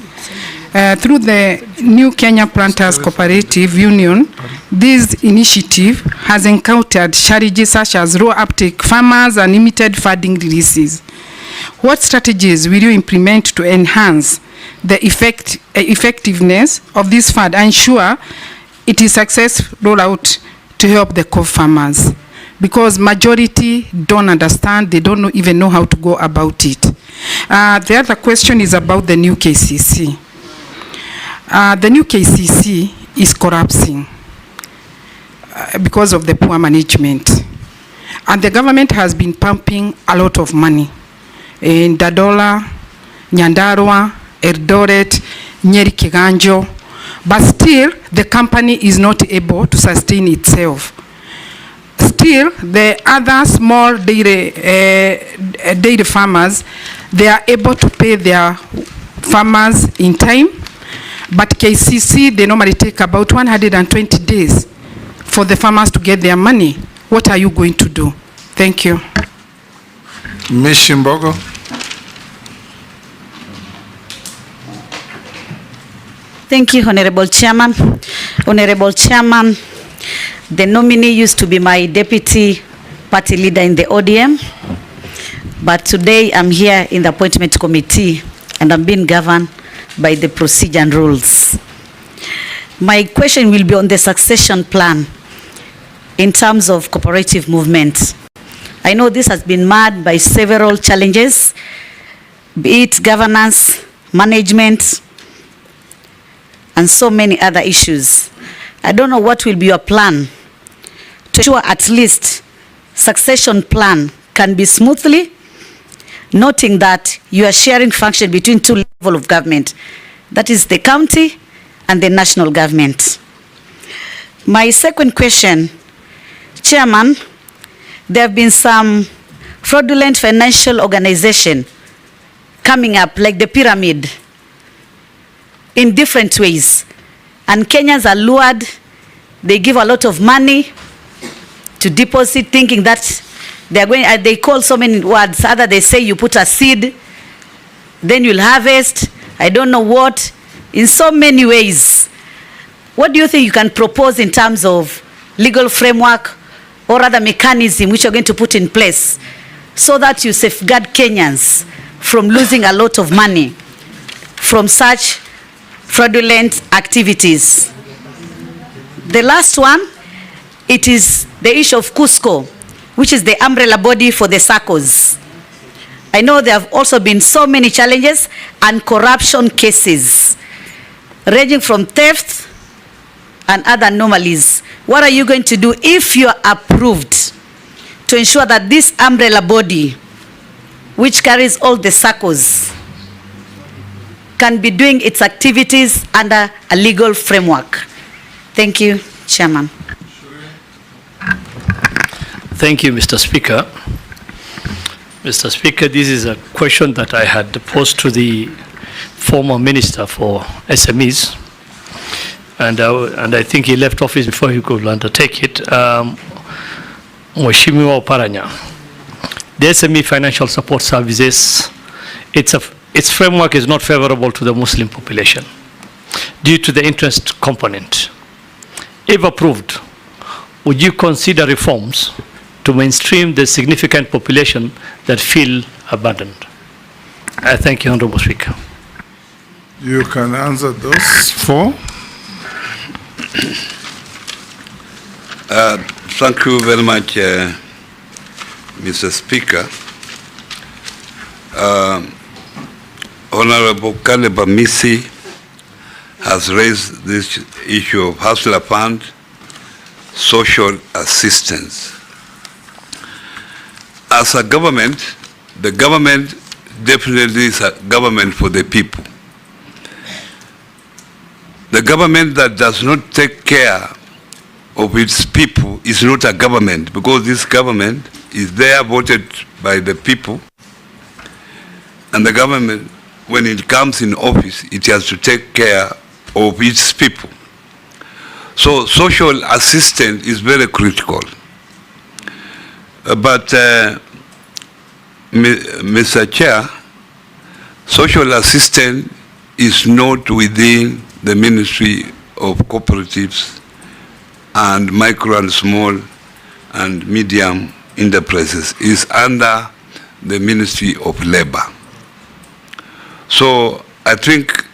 Through the New Kenya Planters Cooperative Union, this initiative has encountered challenges such as low uptake farmers and limited funding releases. What strategies will you implement to enhance the effectiveness of this fund and ensure it is successful rollout to help the coffee farmers? Because majority don't understand, they don't even know how to go about it. The other question is about the new KCC. The new KCC is collapsing because of the poor management. And the government has been pumping a lot of money in Dadola, Nyandarua, Eldoret, Nyeri Kiganjo, but still the company is not able to sustain itself. Still, the other small dairy farmers, they are able to pay their farmers in time, but KCC, they normally take about 120 days for the farmers to get their money. What are you going to do? Thank you. Ms. Shimbogo. Thank you, Honorable Chairman. Honorable Chairman, the nominee used to be my deputy party leader in the ODM, but today I'm here in the appointment committee and I'm being governed by the procedure and rules. My question will be on the succession plan in terms of cooperative movement. I know this has been marred by several challenges, be it governance, management, and so many other issues. I don't know what will be your plan to ensure at least succession plan can be smoothly noting that you are sharing function between two levels of government, that is the county and the national government. My second question, Chairman, there have been some fraudulent financial organization coming up, like the pyramid, in different ways. And Kenyans are lured, they give a lot of money to deposit, thinking that they are going, they call so many words. Either they say you put a seed, then you'll harvest, I don't know what, in so many ways. What do you think you can propose in terms of legal framework or other mechanism which you're going to put in place so that you safeguard Kenyans from losing a lot of money from such fraudulent activities? The last one, it is the issue of Cusco, which is the umbrella body for the SACCOs. I know there have also been so many challenges and corruption cases, ranging from theft and other anomalies. What are you going to do if you are approved to ensure that this umbrella body, which carries all the SACCOs, can be doing its activities under a legal framework? Thank you, Chairman. Thank you, Mr. Speaker. Mr. Speaker, this is a question that I had posed to the former Minister for SMEs, and I think he left office before he could undertake it. Mheshimiwa Oparanya, the SME Financial Support Services, its framework is not favorable to the Muslim population due to the interest component. If approved, would you consider reforms to mainstream the significant population that feel abandoned? I thank you, Honorable Speaker. You can answer those four. Thank you very much, Mr. Speaker. Honorable Kaleba Misi has raised this issue of Hustler Fund, social assistance. As a government, the government definitely is a government for the people. The government that does not take care of its people is not a government, because this government is there voted by the people, and the government, when it comes in office, it has to take care of its people. So social assistance is very critical. But Mr. Chair, social assistance is not within the Ministry of Cooperatives and Micro and Small and Medium Enterprises. It's under the Ministry of Labor. So I think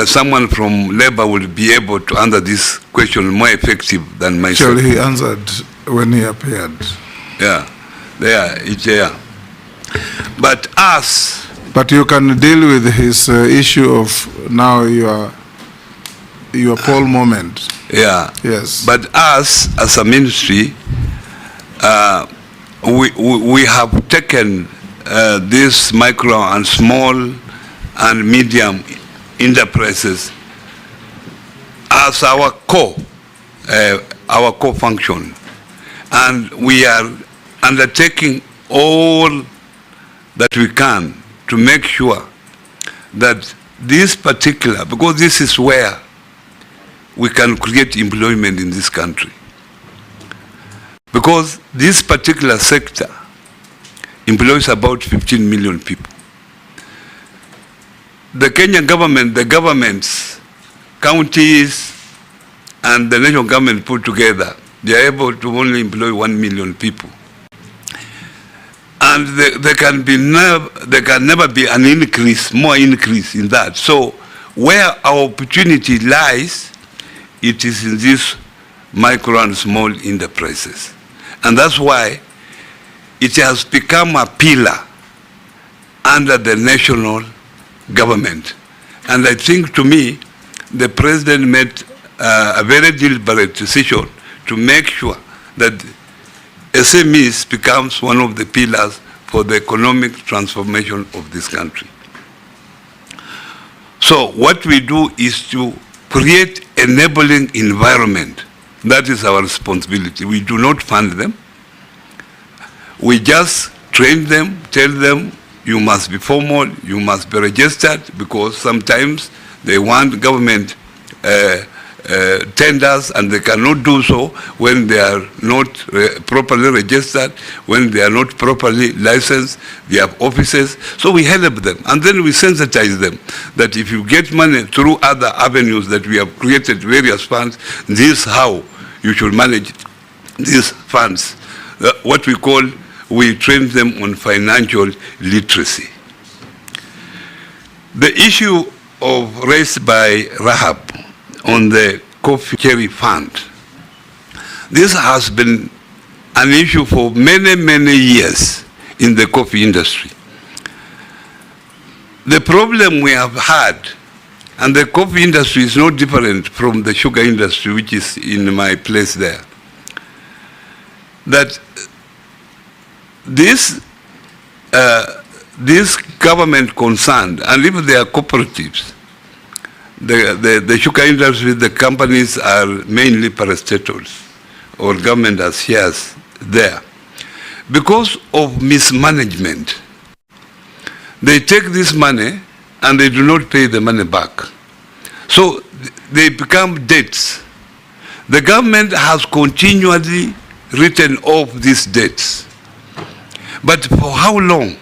someone from Labor will be able to answer this question more effective than myself. Actually, he answered when he appeared. Yeah, it's there. But us... But you can deal with his issue of now your poll moment. Yeah. Yes. But us, as a ministry, we have taken this micro and small and medium enterprises as our core function, and we are undertaking all that we can to make sure that this particular, because this is where we can create employment in this country, because this particular sector employs about 15 million people. The Kenyan government, the governments, counties, and the national government put together, they are able to only employ 1 million people. And there can never be an increase, more increase in that. So where our opportunity lies, it is in these micro and small enterprises. And that's why it has become a pillar under the national government. And I think, to me, the president made a very deliberate decision to make sure that SMEs becomes one of the pillars for the economic transformation of this country. So what we do is to create enabling environment. That is our responsibility. We do not fund them. We just train them, tell them, you must be formal, you must be registered, because sometimes they want government tenders and they cannot do so when they are not properly registered, when they are not properly licensed, they have offices. So we help them, and then we sensitize them that if you get money through other avenues that we have created various funds, this is how you should manage these funds. What we train them on financial literacy. The issue raised by Rahab on the coffee cherry fund, this has been an issue for many, many years in the coffee industry. The problem we have had, and the coffee industry is no different from the sugar industry, which is in my place there, that this government concerned, and if they are cooperatives, the sugar industry, the companies are mainly parastatals, or government has shares there. Because of mismanagement, they take this money and they do not pay the money back. So they become debts. The government has continually written off these debts. But for how long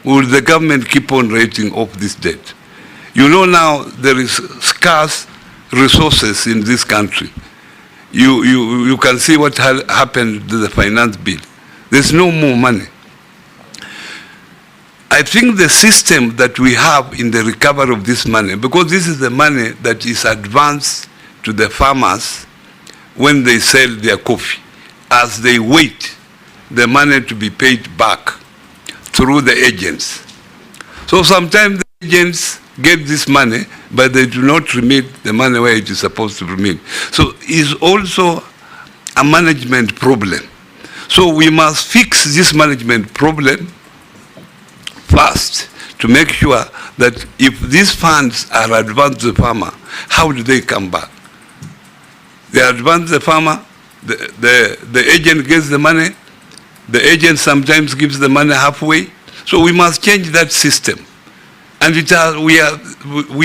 will the government keep on writing off this debt? You know, now there is scarce resources in this country. You can see what happened to the finance bill. There's no more money. I think the system that we have in the recovery of this money, because this is the money that is advanced to the farmers when they sell their coffee, as they wait the money to be paid back through the agents. So sometimes the agents get this money, but they do not remit the money where it is supposed to remit. So it's also a management problem. So we must fix this management problem first to make sure that if these funds are advanced to the farmer, how do they come back? They advance the farmer, the agent gets the money, the agent sometimes gives the money halfway. So we must change that system. And we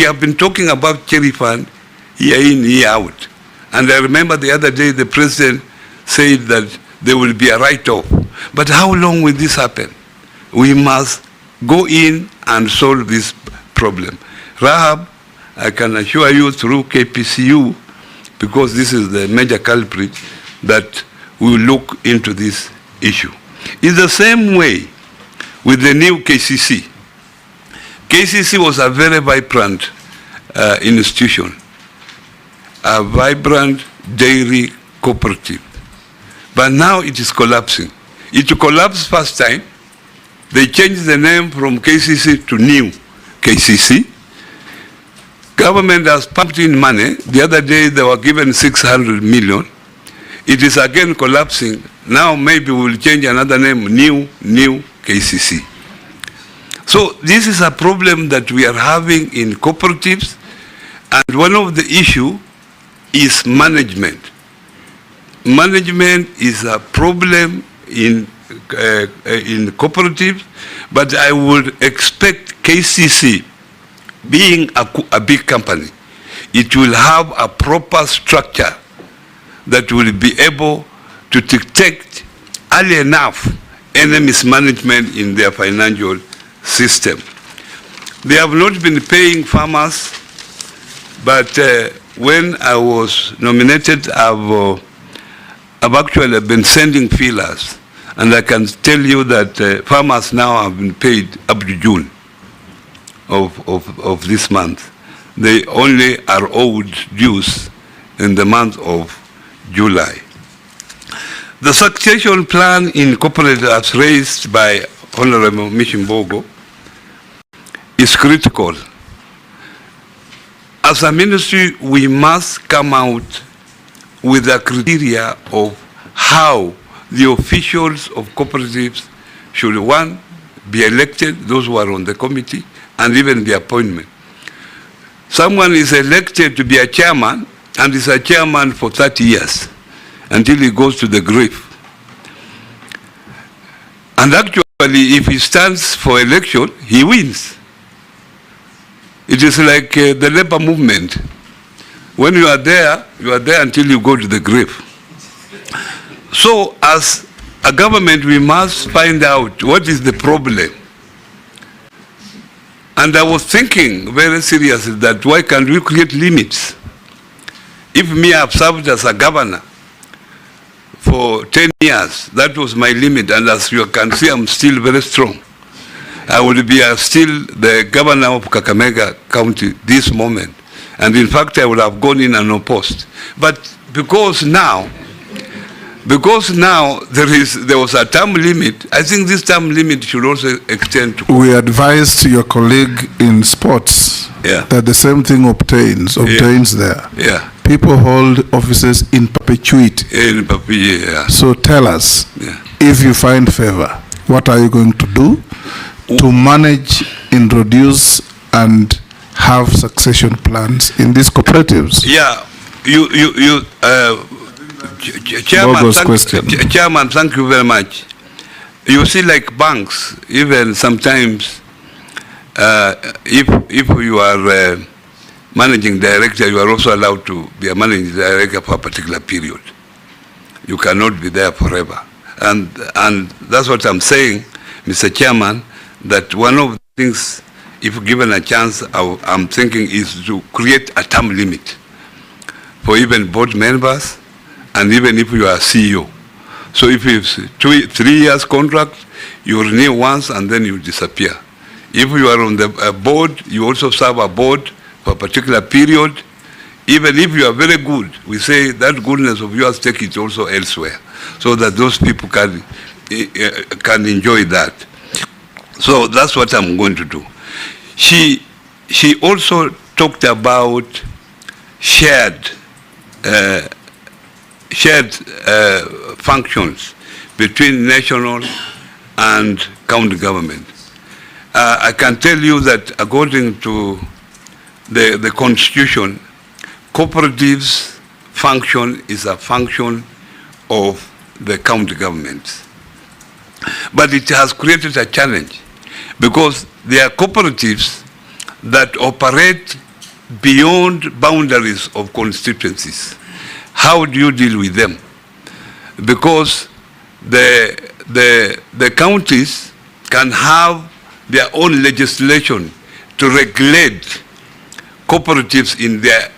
have been talking about cherry fund year in, year out. And I remember the other day the president said that there will be a write-off. But how long will this happen? We must go in and solve this problem. Rahab, I can assure you through KPCU, because this is the major culprit, that we will look into this issue. In the same way with the new KCC. KCC was a very vibrant institution, a vibrant dairy cooperative. But now it is collapsing. It collapsed first time. They changed the name from KCC to new KCC. Government has pumped in money. The other day they were given 600 million. It is again collapsing. Now maybe we will change another name, new KCC. So this is a problem that we are having in cooperatives, and one of the issue is management. Management is a problem in cooperatives, but I would expect KCC, being a big company, it will have a proper structure that will be able to detect early enough any mismanagement in their financial system. They have not been paying farmers, but when I was nominated, I've actually been sending feelers, and I can tell you that farmers now have been paid up to June of this month. They only are owed dues in the month of July. The succession plan in cooperative as raised by Honorable Mishimbogo is critical. As a ministry, we must come out with a criteria of how the officials of cooperatives should, one, be elected, those who are on the committee, and even the appointment. Someone is elected to be a chairman, and is a chairman for 30 years, until he goes to the grave. And actually, if he stands for election, he wins. It is like the labor movement. When you are there until you go to the grave. So as a government, we must find out what is the problem. And I was thinking very seriously that why can't we create limits? If me, I've served as a governor for 10 years, that was my limit, and as you can see, I'm still very strong. I will be still the governor of Kakamega County this moment. And in fact, I would have gone in unopposed. But because now there was a term limit, I think this term limit should also extend to... We advised your colleague in sports that the same thing obtains there. Yeah. People hold offices in perpetuity. In perpetuity, yeah. So tell us, if you find favor, what are you going to do to manage, introduce, and have succession plans in these cooperatives? Yeah, Chairman, thank you very much. You see, like banks, even sometimes, if you are managing director, you are also allowed to be a managing director for a particular period. You cannot be there forever. And that's what I'm saying, Mr. Chairman, that one of the things, if given a chance, I'm thinking is to create a term limit for even board members, and even if you are CEO. So if it's 3 years contract, you renew once and then you disappear. If you are on the board, you also serve a board for a particular period. Even if you are very good, we say that goodness of yours, take it also elsewhere, so that those people can enjoy that. So that's what I'm going to do. She also talked about shared functions between national and county government. I can tell you that according to the Constitution, cooperatives function is a function of the county governments. But it has created a challenge, because there are cooperatives that operate beyond boundaries of constituencies. How do you deal with them? Because the counties can have their own legislation to regulate cooperatives in their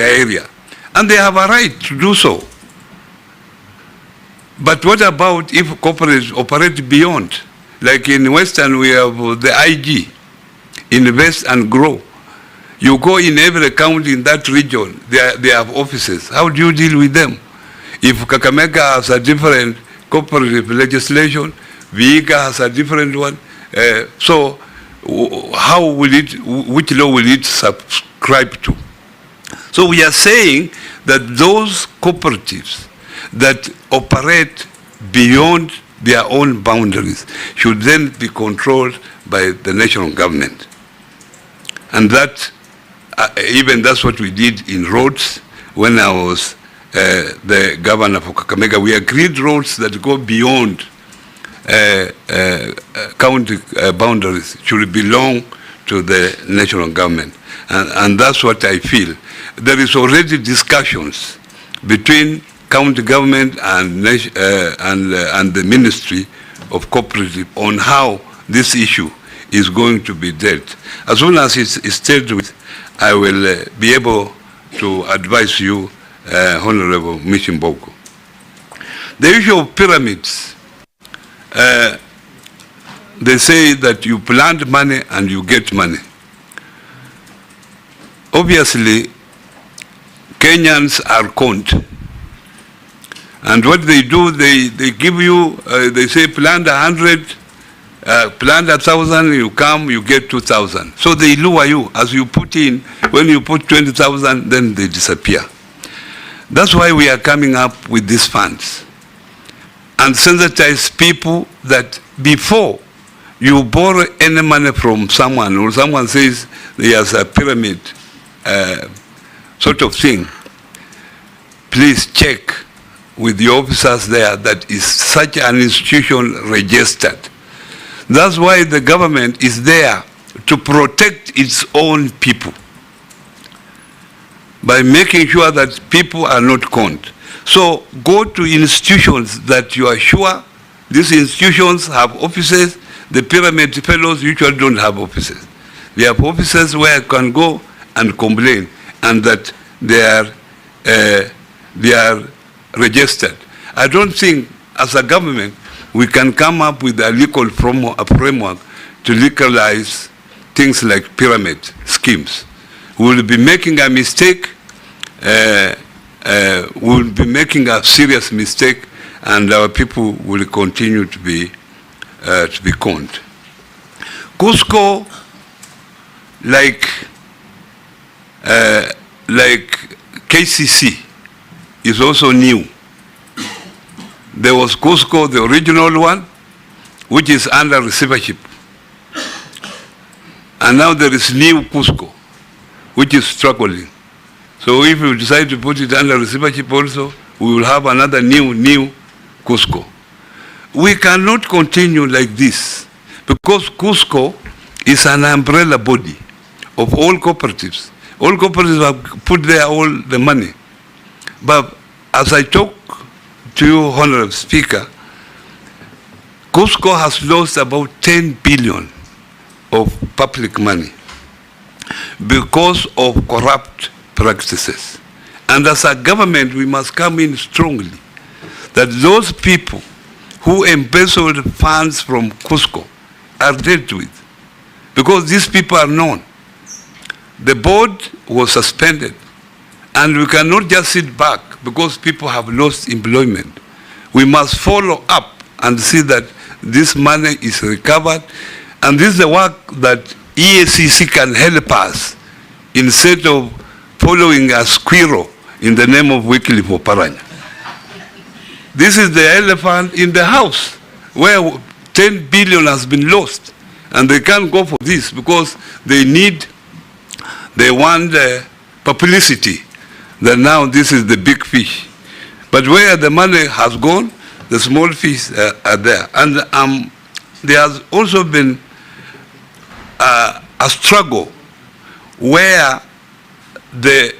area, and they have a right to do so. But what about if cooperatives operate beyond? Like in Western, we have the IG, Invest and Grow. You go in every county in that region, they have offices. How do you deal with them? If Kakamega has a different cooperative legislation, Vihiga has a different one, so how will which law will it subscribe to? So we are saying that those cooperatives that operate beyond their own boundaries should then be controlled by the national government. And that, even that's what we did in roads when I was the governor for Kakamega. We agreed roads that go beyond county boundaries should belong to the national government. And that's what I feel. There is already discussions between county government and the Ministry of Cooperative on how this issue is going to be dealt. As soon as it's dealt with, I will be able to advise you, Honorable Mishimbogo. The issue of pyramids, they say that you plant money and you get money. Obviously, Kenyans are conned. And what they do, they give you, they say plant 100, plant 1,000, you come, you get 2,000. So they lure you. As you put in, when you put 20,000, then they disappear. That's why we are coming up with these funds. and sensitize people that before you borrow any money from someone, or someone says he has a pyramid sort of thing, please check with the officers there that is such an institution registered. That's why the government is there to protect its own people by making sure that people are not conned. So go to institutions that you are sure these institutions have offices. The pyramid fellows usually don't have offices. They have offices where you can go and complain, and that they are registered. I don't think as a government we can come up with a legal framework to legalize things like pyramid schemes. We will be making a mistake, we will be making a serious mistake, and our people will continue to be conned. Cusco, like KCC, is also new. There was Cusco, the original one, which is under receivership. And now there is new Cusco, which is struggling. So if we decide to put it under receivership also, we will have another new Cusco. We cannot continue like this, because Cusco is an umbrella body of all cooperatives. All cooperatives have put there all the money. But as I talk to you, Honorable Speaker, Cusco has lost about 10 billion of public money because of corrupt practices. And as a government, we must come in strongly that those people who embezzled funds from Cusco are dealt with, because these people are known. The board was suspended, and we cannot just sit back because people have lost employment. We must follow up and see that this money is recovered, and this is the work that EACC can help us instead of following a squirrel in the name of Wycliffe Oparanya. This is the elephant in the house where 10 billion has been lost, and they can't go for this because they want publicity that now this is the big fish. But where the money has gone, the small fish are there. And there has also been a struggle where the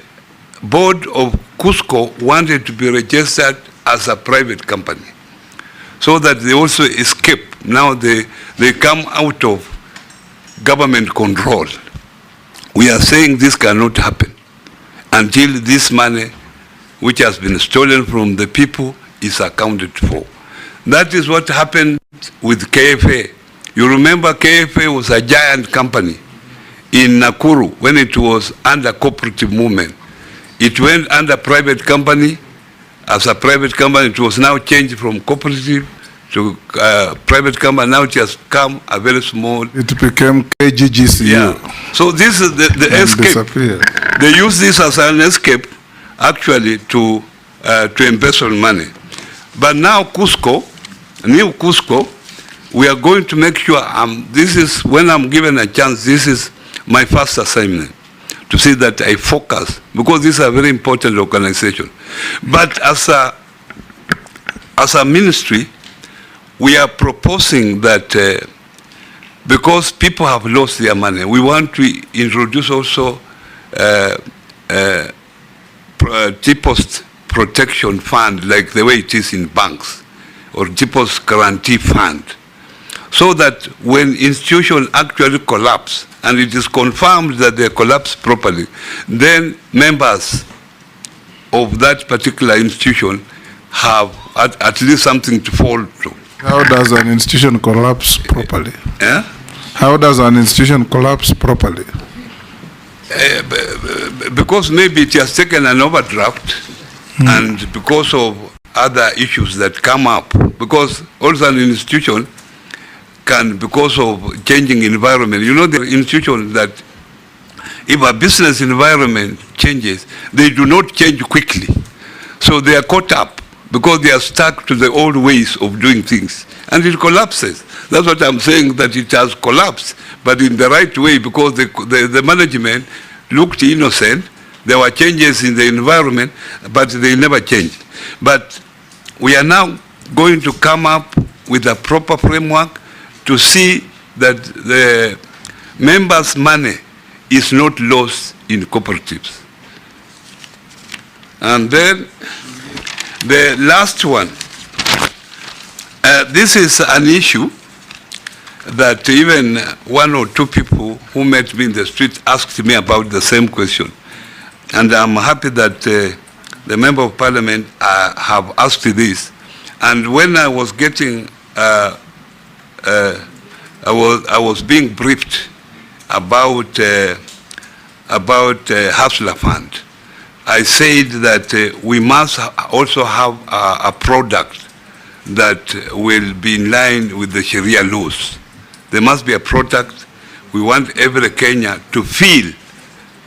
board of Cusco wanted to be registered as a private company, so that they also escape. Now they come out of government control. We are saying this cannot happen until this money, which has been stolen from the people, is accounted for. That is what happened with KFA. You remember KFA was a giant company in Nakuru when it was under cooperative movement. It went under private company. As a private company, it was now changed from cooperative to private company. Now it has become a very small. It became KGGCU. Yeah. So this is the escape. Disappeared. They use this as an escape, actually, to embezzle money. But now Cusco, new Cusco, we are going to make sure. This is when I'm given a chance. This is my first assignment, to see that I focus, because this is a very important organization. But as a ministry, we are proposing that because people have lost their money, we want to introduce also deposit protection fund, like the way it is in banks, or deposit guarantee fund, so that when institutions actually collapse, and it is confirmed that they collapse properly, then members of that particular institution have at least something to fall to. How does an institution collapse properly? Yeah? How does an institution collapse properly? Because maybe it has taken an overdraft, and because of other issues that come up, because also an institution can, because of changing environment, you know, the institution that if a business environment changes, they do not change quickly. So they are caught up because they are stuck to the old ways of doing things. And it collapses. That's what I'm saying, that it has collapsed, but in the right way, because the management looked innocent. There were changes in the environment, but they never changed. But we are now going to come up with a proper framework to see that the members' money is not lost in cooperatives. And then the last one, this is an issue that even one or two people who met me in the street asked me about the same question. And I'm happy that the Member of Parliament have asked this. And when I was getting, I was being briefed about Hustler Fund. I said that we must also have a product that will be in line with the Sharia laws. There must be a product. We want every Kenyan to feel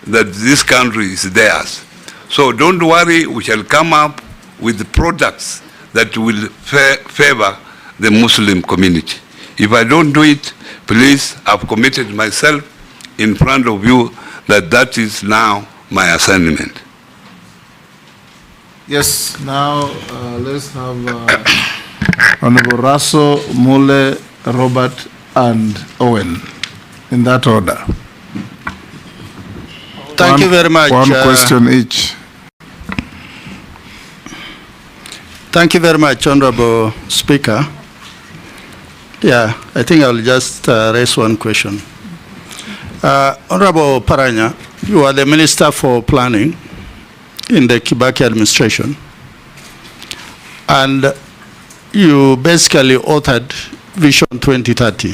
that this country is theirs. So don't worry, we shall come up with the products that will favor the Muslim community. If I don't do it, please, I've committed myself in front of you that that is now my assignment. Yes, now let's have Honorable Raso, Mule, Robert, and Owen, in that order. Thank you very much. One question each. Thank you very much, Honorable Speaker. Yeah, I think I'll just raise one question. Honorable Oparanya, you are the Minister for Planning in the Kibaki administration, and you basically authored Vision 2030,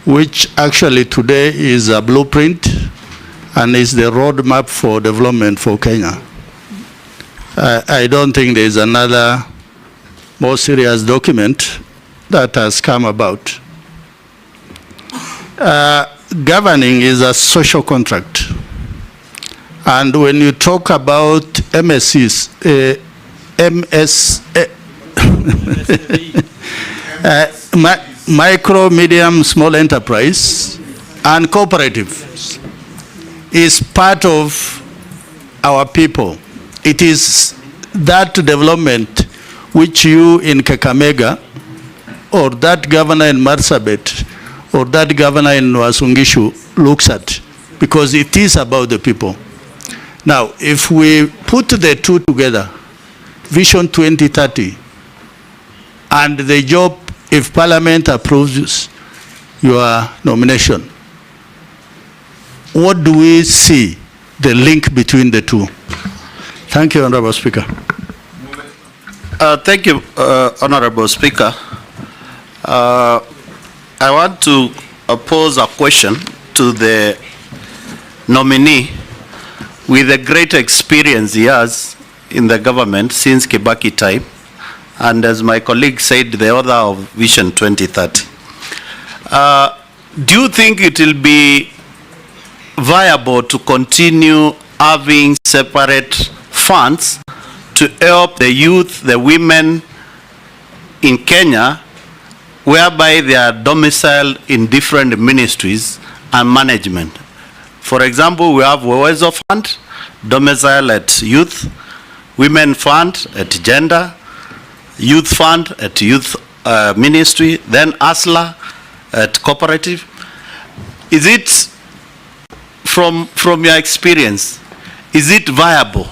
which actually today is a blueprint and is the roadmap for development for Kenya. I don't think there is another more serious document that has come about. Governing is a social contract. And when you talk about MSCs, micro, medium, small enterprise, and cooperative is part of our people. It is that development which you in Kakamega, or that governor in Marsabit, or that governor in Wasungishu looks at, because it is about the people. Now, if we put the two together, Vision 2030, and the job, if Parliament approves your nomination, what do we see the link between the two? Thank you, Honorable Speaker. Thank you, Honorable Speaker. I want to pose a question to the nominee with the great experience he has in the government since Kibaki time, and as my colleague said, the author of Vision 2030. Do you think it will be viable to continue having separate funds to help the youth, the women in Kenya, whereby they are domiciled in different ministries and management? For example, we have Wewezo Fund, domicile at youth, Women Fund at gender, Youth Fund at youth ministry, then ASLA at cooperative. Is it, from your experience, is it viable?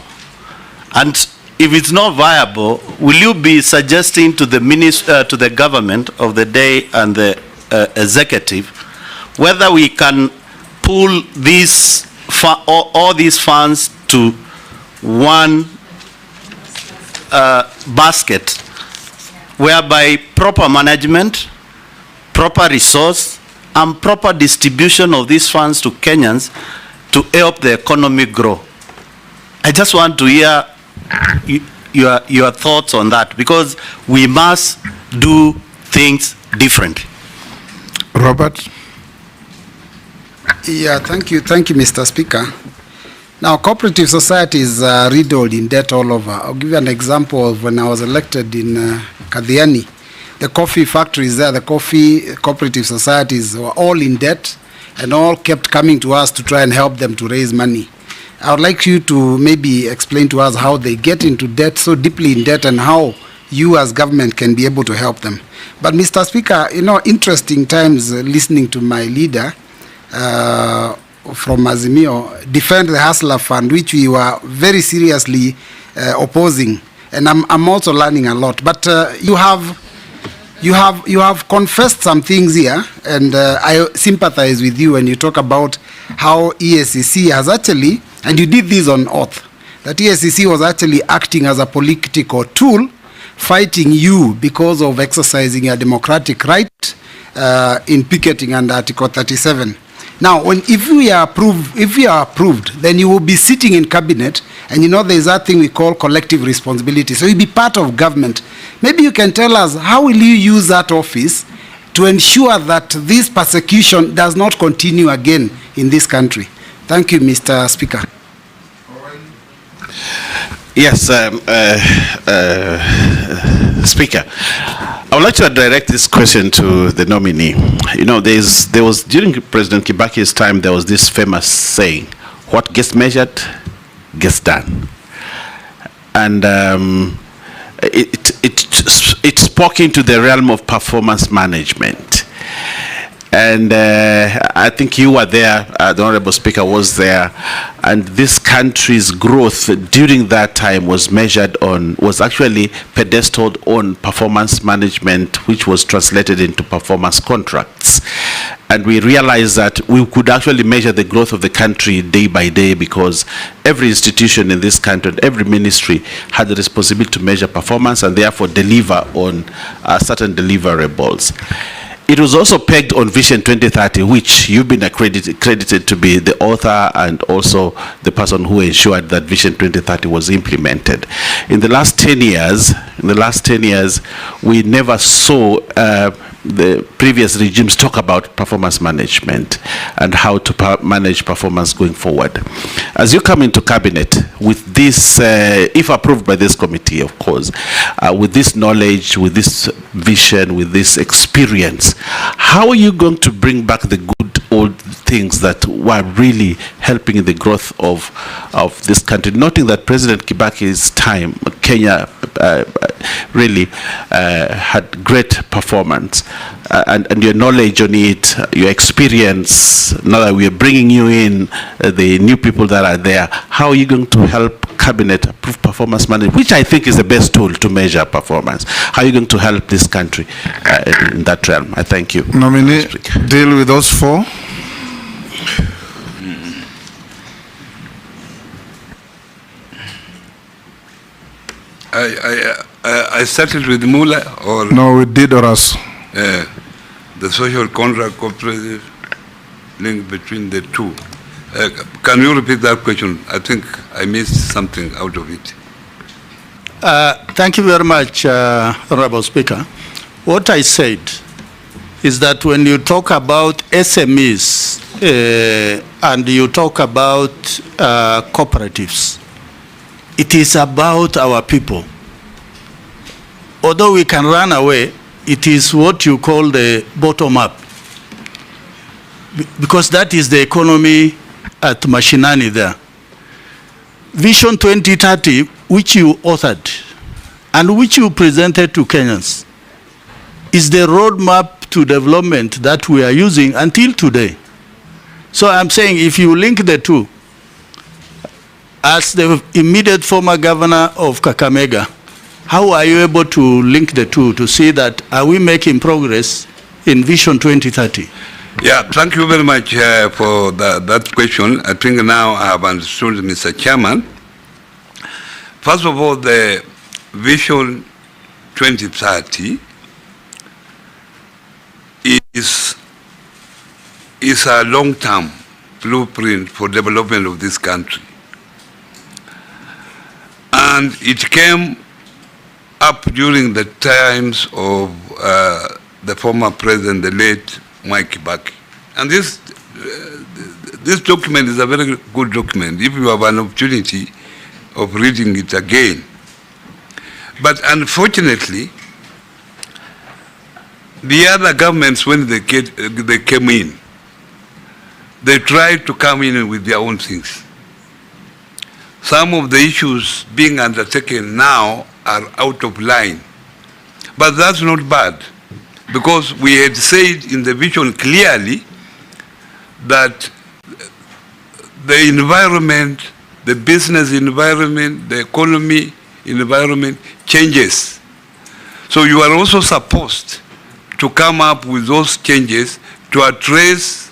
And if it's not viable, will you be suggesting to the to the government of the day and the executive whether we can pool these all these funds to one basket, whereby proper management, proper resource, and proper distribution of these funds to Kenyans to help the economy grow? I just want to hear your thoughts on that, because we must do things differently. Robert? Yeah, thank you, Mr. Speaker. Now, cooperative societies are riddled in debt all over. I'll give you an example of when I was elected in Kadhiani. The coffee factories there, the coffee cooperative societies were all in debt and all kept coming to us to try and help them to raise money. I would like you to maybe explain to us how they get into debt, so deeply in debt, and how you as government can be able to help them. But Mr. Speaker, you know, interesting times listening to my leader from Azimio defend the Hustler Fund, which we were very seriously opposing. And I'm also learning a lot. But you have confessed some things here, and I sympathize with you when you talk about how EACC has actually, and you did this on oath, that EACC was actually acting as a political tool, fighting you because of exercising your democratic right in picketing under Article 37. Now, if we are approved, then you will be sitting in cabinet, and you know there is that thing we call collective responsibility. So you'll be part of government. Maybe you can tell us, how will you use that office to ensure that this persecution does not continue again in this country? Thank you, Mr. Speaker. Yes, Speaker. I would like to direct this question to the nominee. You know, there was during President Kibaki's time, there was this famous saying, "What gets measured gets done," and it spoke into the realm of performance management. And I think you were there, the Honorable Speaker was there, and this country's growth during that time was measured on, was actually pedestaled on performance management, which was translated into performance contracts. And we realized that we could actually measure the growth of the country day by day, because every institution in this country, every ministry had the responsibility to measure performance and therefore deliver on certain deliverables. It was also pegged on Vision 2030, which you've been credited to be the author and also the person who ensured that Vision 2030 was implemented. In the last 10 years, we never saw the previous regimes talk about performance management and how to manage performance going forward. As you come into cabinet with this, if approved by this committee, of course, with this knowledge, with this vision, with this experience, how are you going to bring back the good old things that were really helping in the growth of this country, noting that President Kibaki's time, Kenya really had great performance, and your knowledge on it, your experience, now that we are bringing you in, the new people that are there, how are you going to help cabinet approve performance management, which I think is the best tool to measure performance? How are you going to help this country in that realm? I thank you. Nominee, deal with those four. I started with Mula, or no, we did Oras. The social contract cooperative link between the two. Can you repeat that question? I think I missed something out of it. Thank you very much, Honorable Speaker. What I said is that when you talk about SMEs and you talk about cooperatives, it is about our people. Although we can run away, it is what you call the bottom up, because that is the economy at Mashinani there. Vision 2030, which you authored and which you presented to Kenyans, is the roadmap to development that we are using until today. So I'm saying, if you link the two, as the immediate former governor of Kakamega, how are you able to link the two to see that are we making progress in Vision 2030? Yeah, thank you very much for that question. I think now I have understood, Mr. Chairman. First of all, the Vision 2030 is a long-term blueprint for development of this country. And it came up during the times of the former president, the late Mwai Kibaki. And this this document is a very good document if you have an opportunity of reading it again. But unfortunately, the other governments, when they came in, they tried to come in with their own things. Some of the issues being undertaken now are out of line. But that's not bad, because we had said in the vision clearly that the environment, the business environment, the economy environment changes. So you are also supposed to come up with those changes to address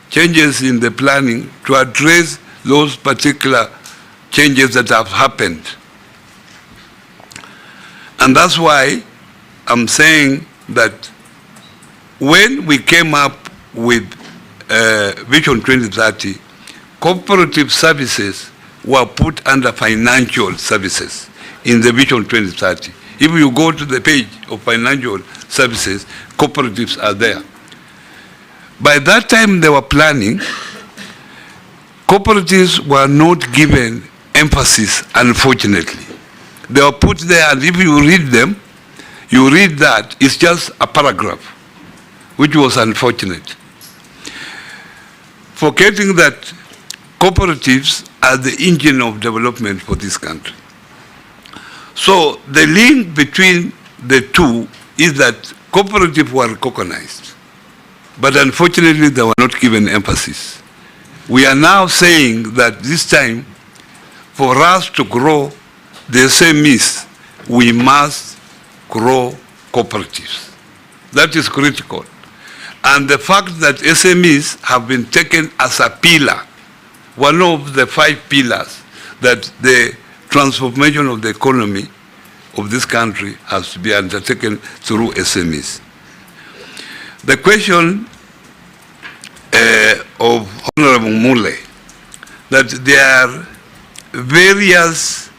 changes in the planning, to address those particular changes that have happened. And that's why I'm saying that when we came up with Vision 2030, cooperative services were put under financial services in the Vision 2030. If you go to the page of financial services, cooperatives are there. By that time they were planning, cooperatives were not given emphasis, unfortunately. They were put there, and if you read them, you read that it's just a paragraph, which was unfortunate. Forgetting that cooperatives are the engine of development for this country. So the link between the two is that cooperatives were recognized, but unfortunately they were not given emphasis. We are now saying that this time, for us to grow the SMEs, we must grow cooperatives. That is critical. And the fact that SMEs have been taken as a pillar, one of the 5 pillars that the transformation of the economy of this country has to be undertaken through SMEs. The question of Honorable Mule, that there are various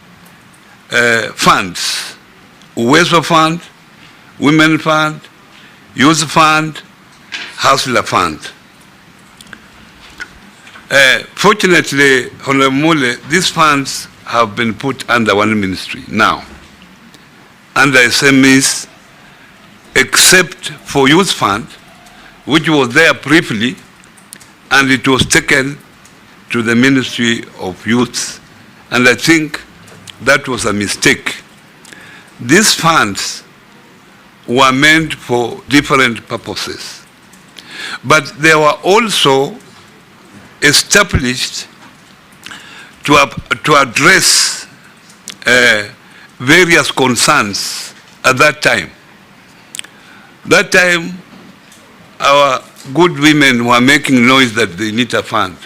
funds, UEFA Fund, Women Fund, Youth Fund, Hustler Fund. Fortunately, Honorable Mule, these funds have been put under one ministry now, under SMEs, except for Youth Fund, which was there briefly, and it was taken to the Ministry of Youth. And I think that was a mistake. These funds were meant for different purposes, but they were also established to address various concerns at that time. That time, our good women were making noise that they need a fund.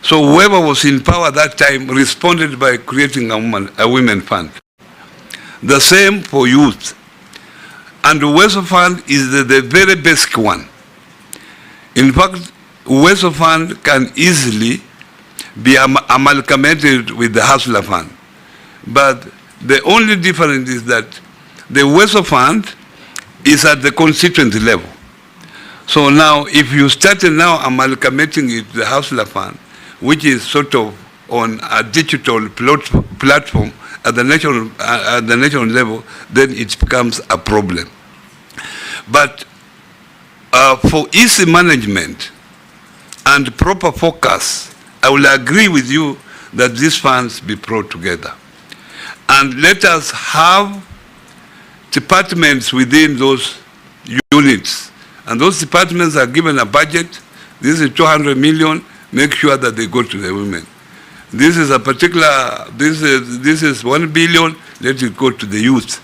So whoever was in power that time responded by creating a women fund. The same for youth. And the UEFA Fund is the very basic one. In fact, UEFA Fund can easily be amalgamated with the Hustler Fund. But the only difference is that the UEFA Fund is at the constituency level. So now, if you started now amalgamating it with the Hustler Fund, which is sort of on a digital platform at the national level, then it becomes a problem. But for easy management and proper focus, I will agree with you that these funds be brought together. And let us have departments within those units. And those departments are given a budget. This is 200 million. Make sure that they go to the women. This is a particular, this is 1 billion. Let it go to the youth.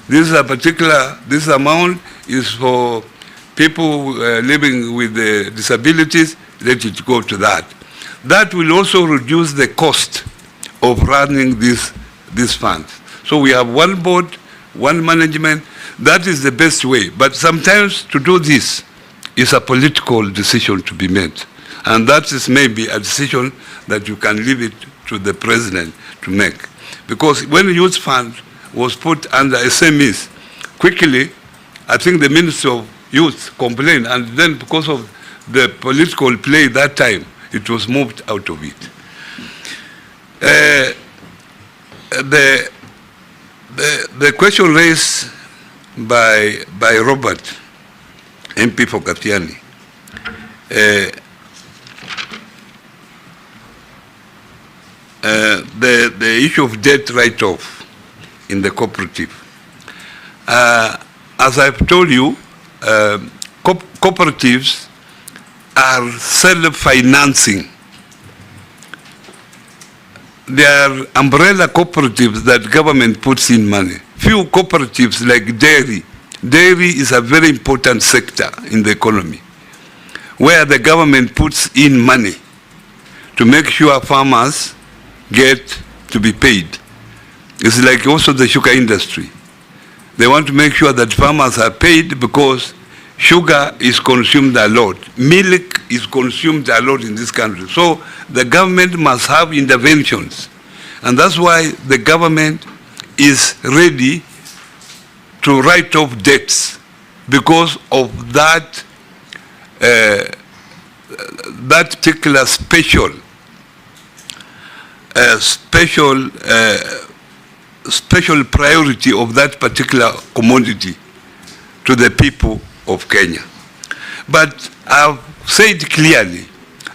This is a particular, this amount is for people living with disabilities. Let it go to that. That will also reduce the cost of running these funds. So we have one board, one management. That is the best way. But sometimes to do this is a political decision to be made. And that is maybe a decision that you can leave it to the president to make. Because when the youth fund was put under SMEs, quickly, I think the Minister of Youth complained, and then because of the political play that time, it was moved out of it. The question raised by Robert, MP for Katiani, the issue of debt write-off in the cooperative. As I've told you, cooperatives are self-financing. They are umbrella cooperatives that government puts in money. Few cooperatives like dairy. Dairy is a very important sector in the economy, where the government puts in money to make sure farmers get to be paid. It's like also the sugar industry. They want to make sure that farmers are paid because sugar is consumed a lot. Milk is consumed a lot in this country. So the government must have interventions. And that's why the government is ready to write off debts because of that that particular special priority of that particular commodity to the people of Kenya. But I've said clearly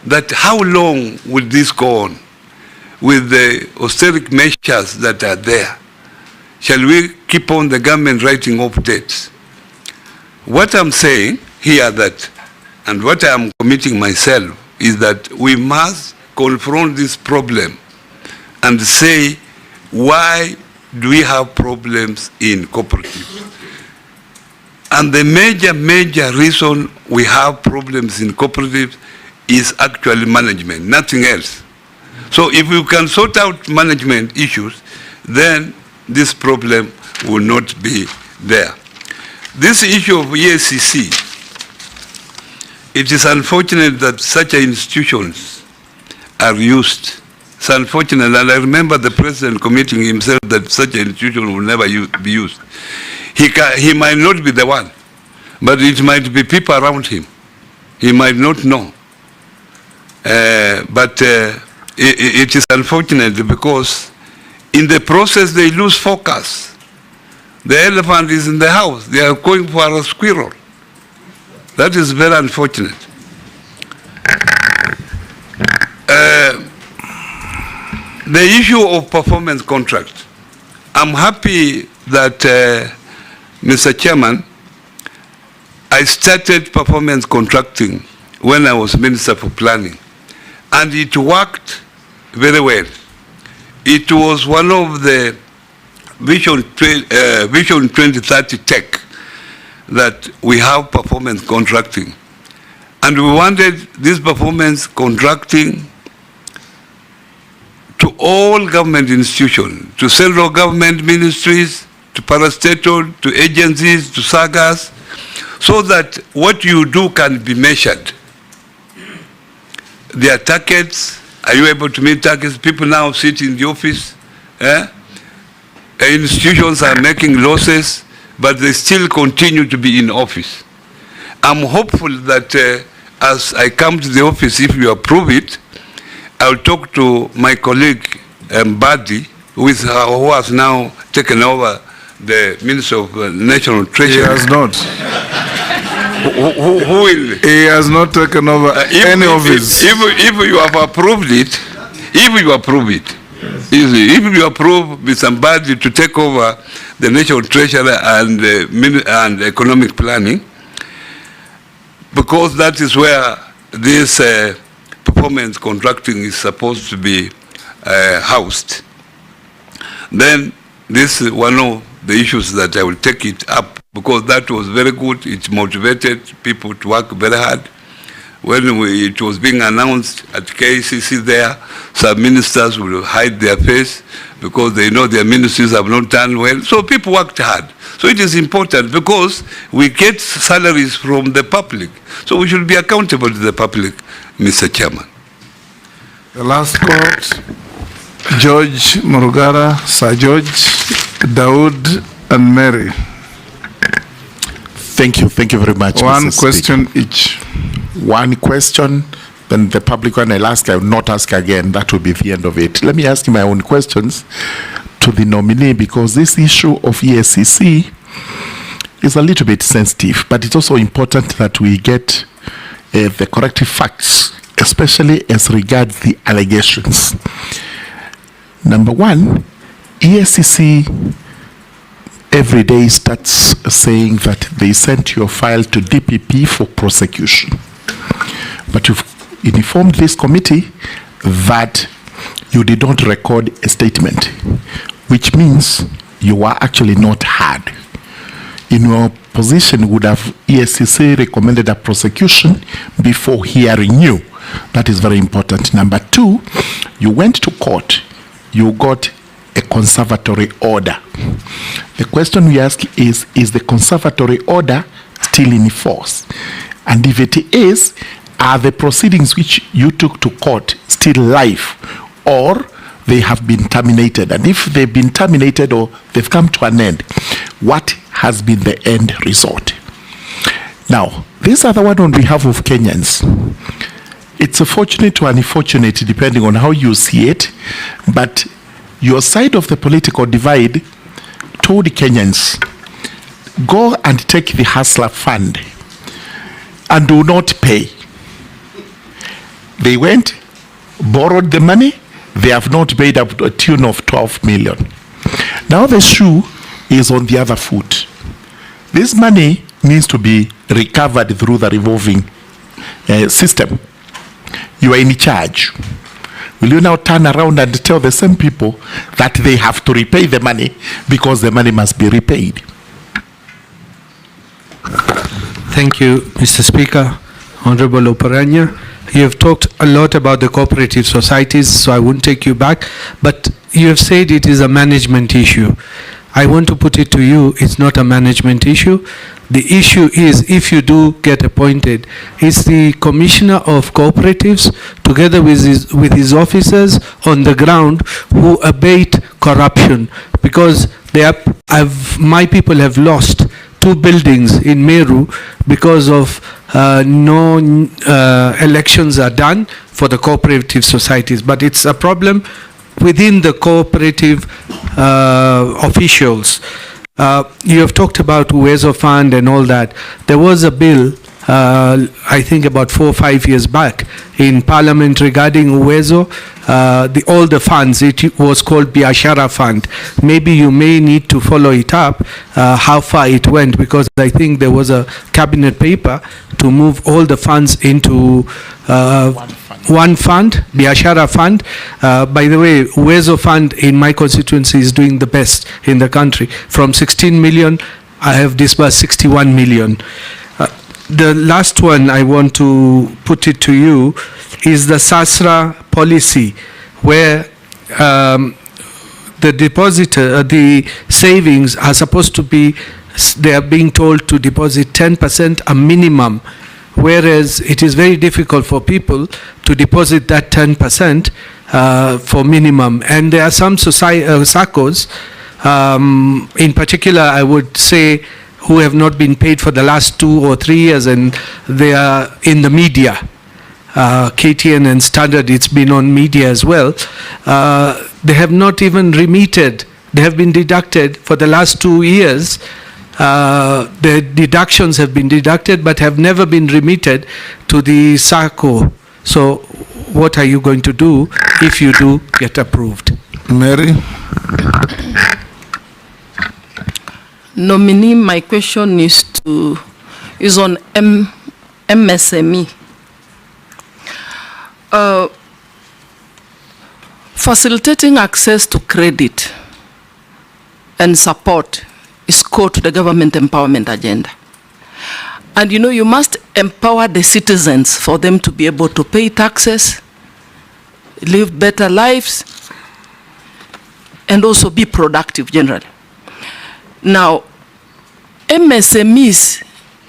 that how long will this go on with the austeric measures that are there? Shall we keep on the government writing off debts? What I'm saying here that, and what I am committing myself, is that we must confront this problem and say, why do we have problems in cooperatives? And the major reason we have problems in cooperatives is actually management, nothing else. So if we can sort out management issues, then this problem will not be there. This issue of EACC, it is unfortunate that such institutions are used. It's unfortunate, and I remember the president committing himself that such an institution will never be used. He might not be the one, but it might be people around him. He might not know. But it is unfortunate because in the process they lose focus. The elephant is in the house. They are going for a squirrel. That is very unfortunate. The issue of performance contract. I'm happy that, Mr. Chairman, I started performance contracting when I was Minister for Planning, and it worked very well. It was one of the Vision 2030 tech that we have performance contracting. And we wanted this performance contracting to all government institutions, to central government ministries, to parastatal, to agencies, to sagas, so that what you do can be measured. There are targets. Are you able to meet targets? People now sit in the office. Institutions are making losses, but they still continue to be in office. I'm hopeful that as I come to the office, if you approve it, I'll talk to my colleague Mbadi, who has now taken over the Minister of National Treasury. He has not. Who will? He has not taken over any office. If you have approved it, if you approve it, if you approve with somebody to take over the National Treasury and economic planning, because that is where this performance contracting is supposed to be housed, then this is one of the issues that I will take it up, because that was very good. It motivated people to work very hard. When it was being announced at KCC there, some ministers will hide their face because they know their ministries have not done well. So people worked hard. So it is important because we get salaries from the public. So we should be accountable to the public, Mr. Chairman. The last court, George Murugara, Sir George, Daoud, and Mary. Thank you very much. One Mr. question Speaker. each. one question, then the public one I'll ask, I will not ask again. That will be the end of it. Let me ask you my own questions to the nominee, because this issue of ESCC is a little bit sensitive, but it's also important that we get the corrective facts, especially as regards the allegations. Number one, ESCC every day starts saying that they sent your file to DPP for prosecution. But you've informed this committee that you did not record a statement, which means you were actually not heard. In your position, would have ESCC recommended a prosecution before hearing you? That is very important. Number two, you went to court. You got a conservatory order. The question we ask is the conservatory order still in force? And if it is, are the proceedings which you took to court still live, or they have been terminated? And if they've been terminated or they've come to an end, what has been the end result? Now, this other one on behalf of Kenyans. It's a fortunate or unfortunate, depending on how you see it, but your side of the political divide told Kenyans, go and take the hustler fund and do not pay. They went, borrowed the money, they have not paid up to a tune of 12 million. Now the shoe is on the other foot. This money needs to be recovered through the revolving system. You are in charge. Will you now turn around and tell the same people that they have to repay the money because the money must be repaid? Thank you, Mr. Speaker. Honorable Oparanya, you have talked a lot about the cooperative societies, so I won't take you back, but you have said it is a management issue. I want to put it to you, it's not a management issue. The issue is, if you do get appointed, it's the Commissioner of Cooperatives, together with his officers on the ground, who abate corruption, because my people have lost 2 buildings in Meru because of no elections are done for the cooperative societies. But it's a problem within the cooperative officials. You have talked about Uwezo Fund and all that. There was a bill, I think about 4 or 5 years back in Parliament regarding Uwezo, all the funds. It was called Biashara Fund. Maybe you may need to follow it up, how far it went, because I think there was a cabinet paper to move all the funds into one fund, Biashara Fund. By the way, Uwezo Fund in my constituency is doing the best in the country. From 16 million, I have disbursed 61 million. The last one I want to put it to you is the Sasra policy, where the depositor, the savings are supposed to be, they are being told to deposit 10% a minimum, whereas it is very difficult for people to deposit that 10% for minimum. And there are some SACCOs, in particular I would say, who have not been paid for the last 2 or 3 years, and they are in the media. KTN and Standard, it's been on media as well. They have not even remitted. They have been deducted for the last 2 years. The deductions have been deducted but have never been remitted to the SACCO. So what are you going to do if you do get approved? Mary? Nominee, my question is on MSME. Facilitating access to credit and support is core to the government empowerment agenda. And you know, you must empower the citizens for them to be able to pay taxes, live better lives, and also be productive generally. Now, MSMEs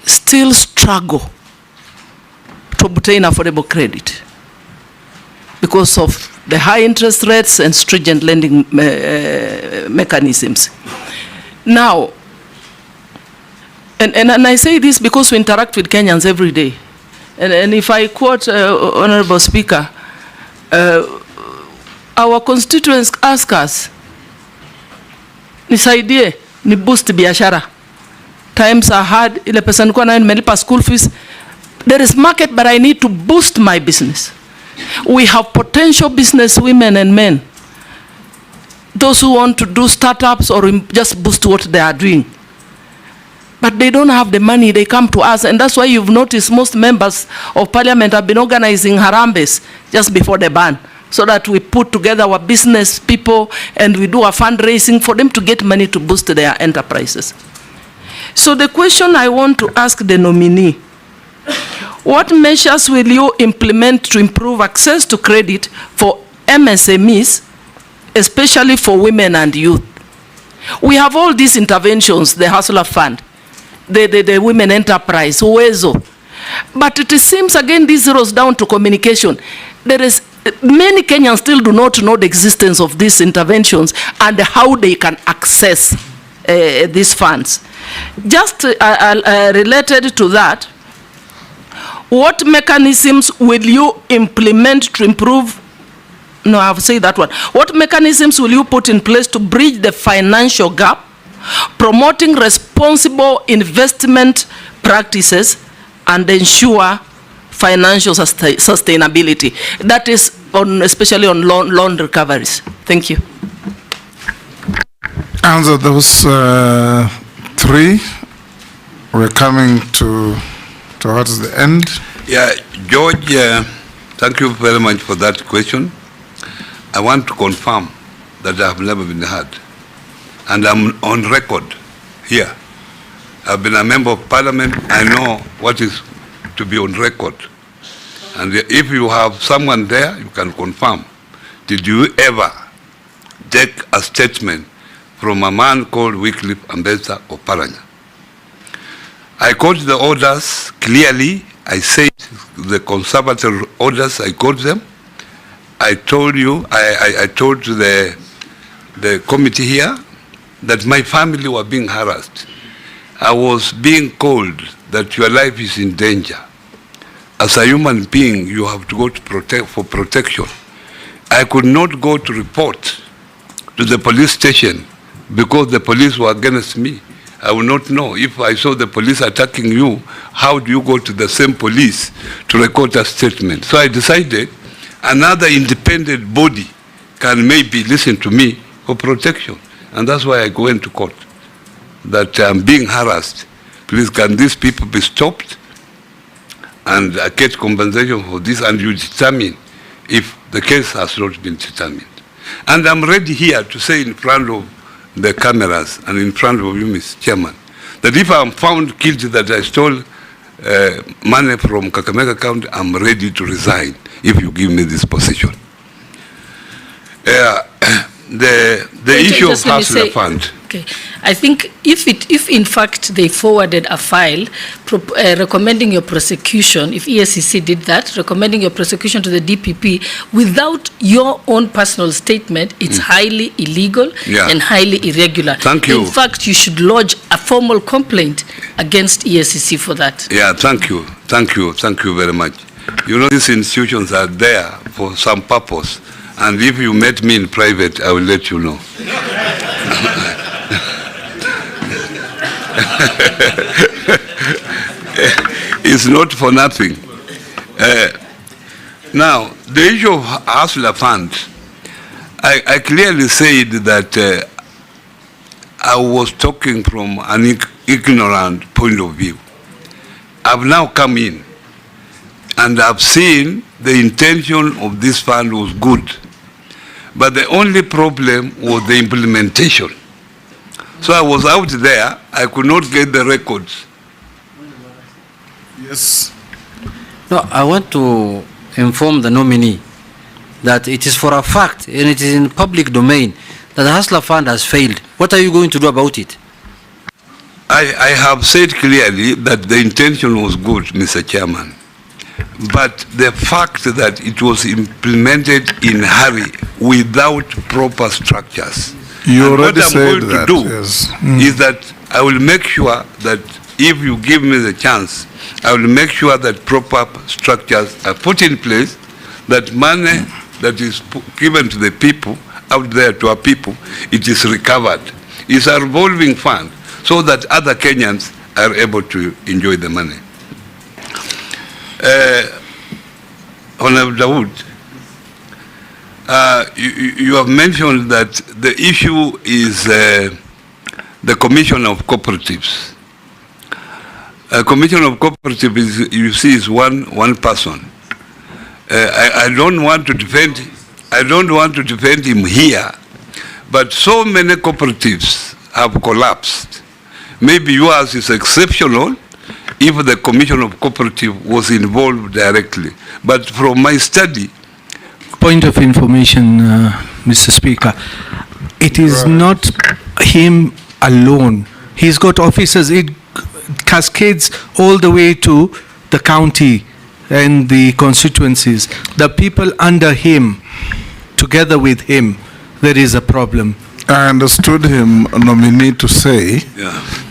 still struggle to obtain affordable credit because of the high interest rates and stringent lending mechanisms. Now, and I say this because we interact with Kenyans every day. And if I quote Honorable Speaker, our constituents ask us, nisaidie, ni boost biashara. Times are hard, ile pesa nilikuwa nayo nimelipa school fees. There is market, but I need to boost my business. We have potential business women and men. Those who want to do startups or just boost what they are doing. But they don't have the money, they come to us, and that's why you've noticed most members of parliament have been organizing harambes just before the ban, so that we put together our business people and we do a fundraising for them to get money to boost their enterprises. So the question I want to ask the nominee, what measures will you implement to improve access to credit for MSMEs, especially for women and youth? We have all these interventions, the Hustler Fund, the Women Enterprise, Uwezo. But it seems, again, this zeroes down to communication. There is, many Kenyans still do not know the existence of these interventions and how they can access these funds. Just related to that, what mechanisms will you implement to improve, no, I've said that one. What mechanisms will you put in place to bridge the financial gap, promoting responsible investment practices and ensure financial sustainability? That is especially on loan recoveries. Thank you. Answer those three. We're coming towards the end. Yeah, George, thank you very much for that question. I want to confirm that I have never been heard. And I'm on record here. I've been a member of parliament. I know what is to be on record. And if you have someone there, you can confirm. Did you ever take a statement from a man called Wycliffe Ambassador Oparanya? I quote the orders clearly. I said the conservative orders, I quote them. I told you, I told the committee here that my family were being harassed. I was being called that your life is in danger. As a human being, you have to go to for protection. I could not go to report to the police station because the police were against me. I would not know. If I saw the police attacking you, how do you go to the same police to record a statement? So I decided another independent body can maybe listen to me for protection. And that's why I go into court, that I'm being harassed. Please, can these people be stopped? And I get compensation for this, and you determine if the case has not been determined. And I'm ready here to say in front of the cameras and in front of you, Mr. Chairman, that if I'm found guilty that I stole money from Kakamega County, I'm ready to resign if you give me this position. The issue of Hustler Fund. Okay, I think if in fact they forwarded a file recommending your prosecution, if ESCC did that, recommending your prosecution to the DPP without your own personal statement, it's highly illegal and highly irregular. Thank you. In fact, you should lodge a formal complaint against ESCC for that. Yeah, thank you. Thank you. Thank you very much. You know, these institutions are there for some purpose. And if you met me in private, I will let you know. It's not for nothing. Now, the issue of Hustler Fund, I clearly said that I was talking from an ignorant point of view. I've now come in and I've seen the intention of this fund was good. But the only problem was the implementation. So I was out there, I could not get the records. Yes. No, I want to inform the nominee that it is for a fact, and it is in public domain, that the Hustler Fund has failed. What are you going to do about it? I have said clearly that the intention was good, Mr. Chairman. But the fact that it was implemented in hurry without proper structures. You already said that. What I'm going to do is that I will make sure that if you give me the chance, I will make sure that proper structures are put in place, that money that is given to the people, out there to our people, it is recovered. It's a revolving fund so that other Kenyans are able to enjoy the money. Honorable Dawood, you have mentioned that the issue is the Commission of Cooperatives. A Commission of Cooperatives, is, you see, is one person. I don't want to defend. I don't want to defend him here, but so many cooperatives have collapsed. Maybe yours is exceptional if the Commission of Cooperative was involved directly. But from my study... Point of information, Mr. Speaker. It is not him alone. He's got officers. It cascades all the way to the county and the constituencies. The people under him, together with him, there is a problem. I understood him, nominee, to say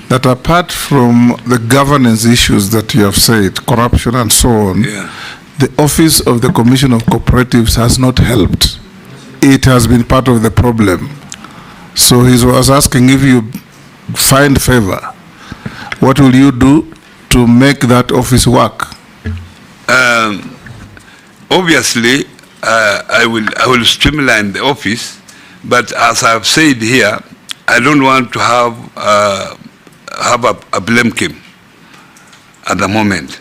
that apart from the governance issues that you have said, corruption and so on, the office of the Commission of Cooperatives has not helped. It has been part of the problem. So he was asking, if you find favor, what will you do to make that office work? Obviously, I will streamline the office, but as I've said here, I don't want to have a blame game at the moment.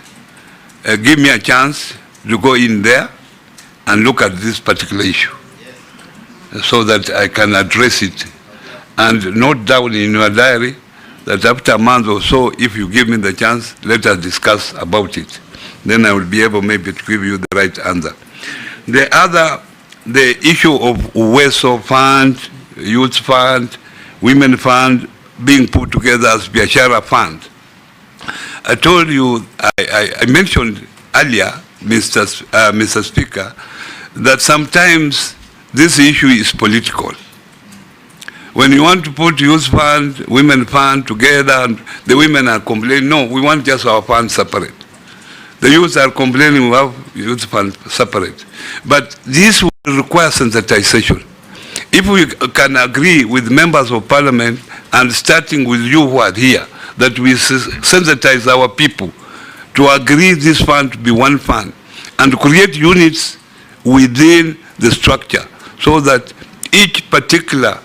Give me a chance to go in there and look at this particular issue so that I can address it, and note down in your diary that after a month or so, if you give me the chance, let us discuss about it. Then I will be able maybe to give you the right answer. The issue of UWESO fund, youth fund, women fund being put together as biashara fund. I told you, I mentioned earlier, Mr. Speaker, that sometimes this issue is political. When you want to put youth fund, women fund together, and the women are complaining, no, we want just our fund separate. The youth are complaining, we have youth fund separate. But this will require sensitization. If we can agree with members of parliament, and starting with you who are here, that we sensitize our people to agree this fund to be one fund, and create units within the structure, so that each particular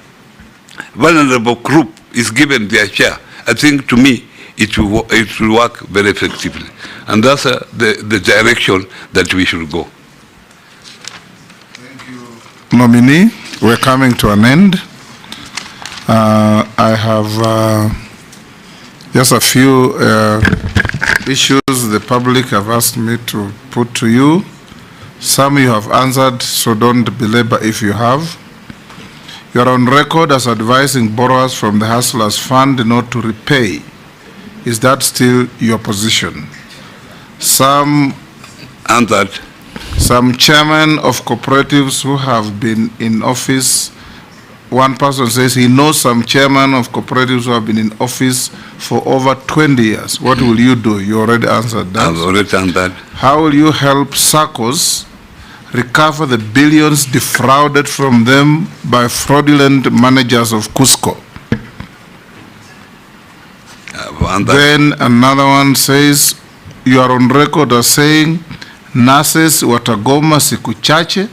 vulnerable group is given their share. I think, to me, it will work very effectively. And that's the direction that we should go. Thank you, nominee. We're coming to an end. I have just a few issues the public have asked me to put to you. Some you have answered, so don't belabor if you have. You are on record as advising borrowers from the Hustlers Fund not to repay. Is that still your position? Some chairmen of cooperatives who have been in office, one person says he knows some chairmen of cooperatives who have been in office for over 20 years. What will you do? You already answered that. I've already done that. How will you help SACCOs recover the billions defrauded from them by fraudulent managers of Cusco? Then another one says, you are on record as saying nurses watagoma siku chache,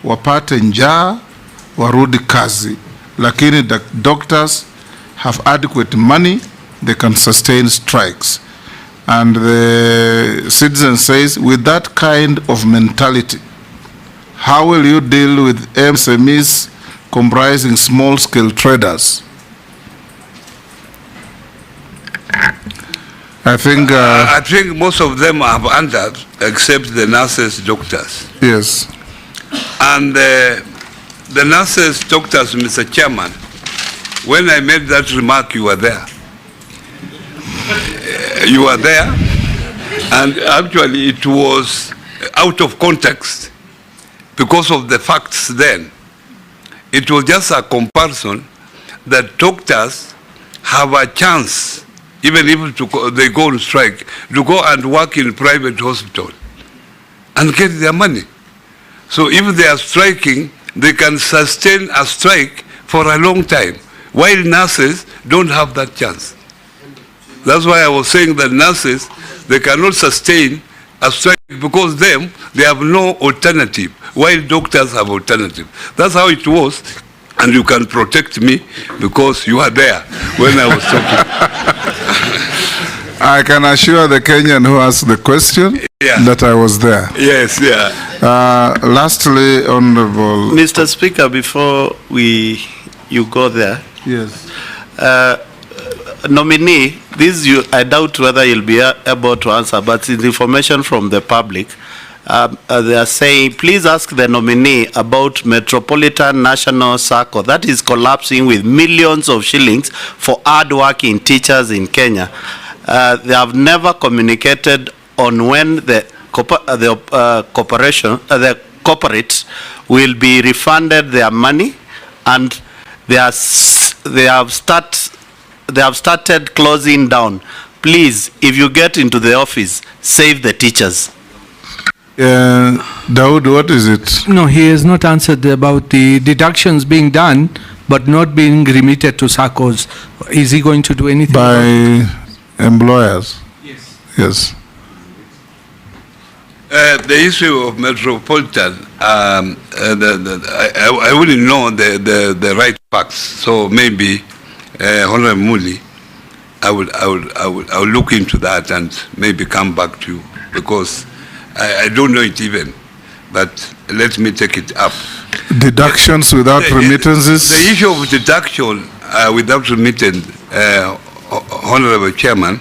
wapate njaa, warudi kazi. Lakini the doctors have adequate money, they can sustain strikes. And the citizen says, with that kind of mentality, how will you deal with MSMEs comprising small-scale traders? I think most of them have answered, except the nurses, doctors. Yes. And the nurses, doctors, Mr. Chairman, when I made that remark, you were there. You were there, and actually it was out of context because of the facts then. It was just a comparison that doctors have a chance even if they go on strike, to go and work in private hospital and get their money. So if they are striking, they can sustain a strike for a long time, while nurses don't have that chance. That's why I was saying that nurses, they cannot sustain a strike because they have no alternative, while doctors have alternative. That's how it was, and you can protect me because you are there when I was talking. I can assure the Kenyan who asked the question that I was there. Yes, yeah. Lastly, Honorable... Mr. Speaker, before you go there. Yes. Nominee, I doubt whether you'll be able to answer, but it's information from the public. They are saying, please ask the nominee about Metropolitan National Circle. That is collapsing with millions of shillings for hard-working teachers in Kenya. They have never communicated on when the corporates will be refunded their money, and they have started closing down. Please, if you get into the office, save the teachers. Daud, what is it? No, he has not answered about the deductions being done but not being remitted to SACCOs. Is he going to do anything? By employers? Yes. Yes. The issue of Metropolitan, I wouldn't know the right facts, so maybe Honorable Muli, I will look into that and maybe come back to you, because I don't know it even, but let me take it up. Deductions without remittances? The issue of deduction without remittance, Honorable Chairman,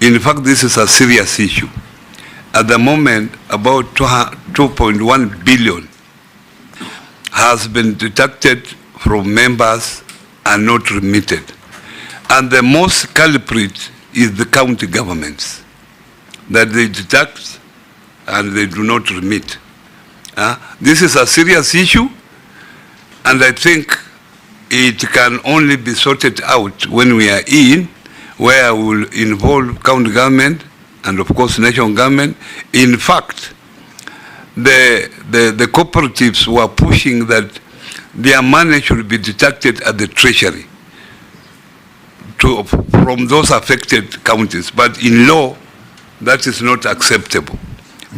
in fact, this is a serious issue. At the moment, about 2.1 billion has been deducted from members and not remitted. And the most culprit is the county governments, that they deduct and they do not remit. This is a serious issue, and I think it can only be sorted out when we are in, where we will involve county government and of course national government. In fact, the cooperatives were pushing that their money should be deducted at the treasury from those affected counties. But in law, that is not acceptable,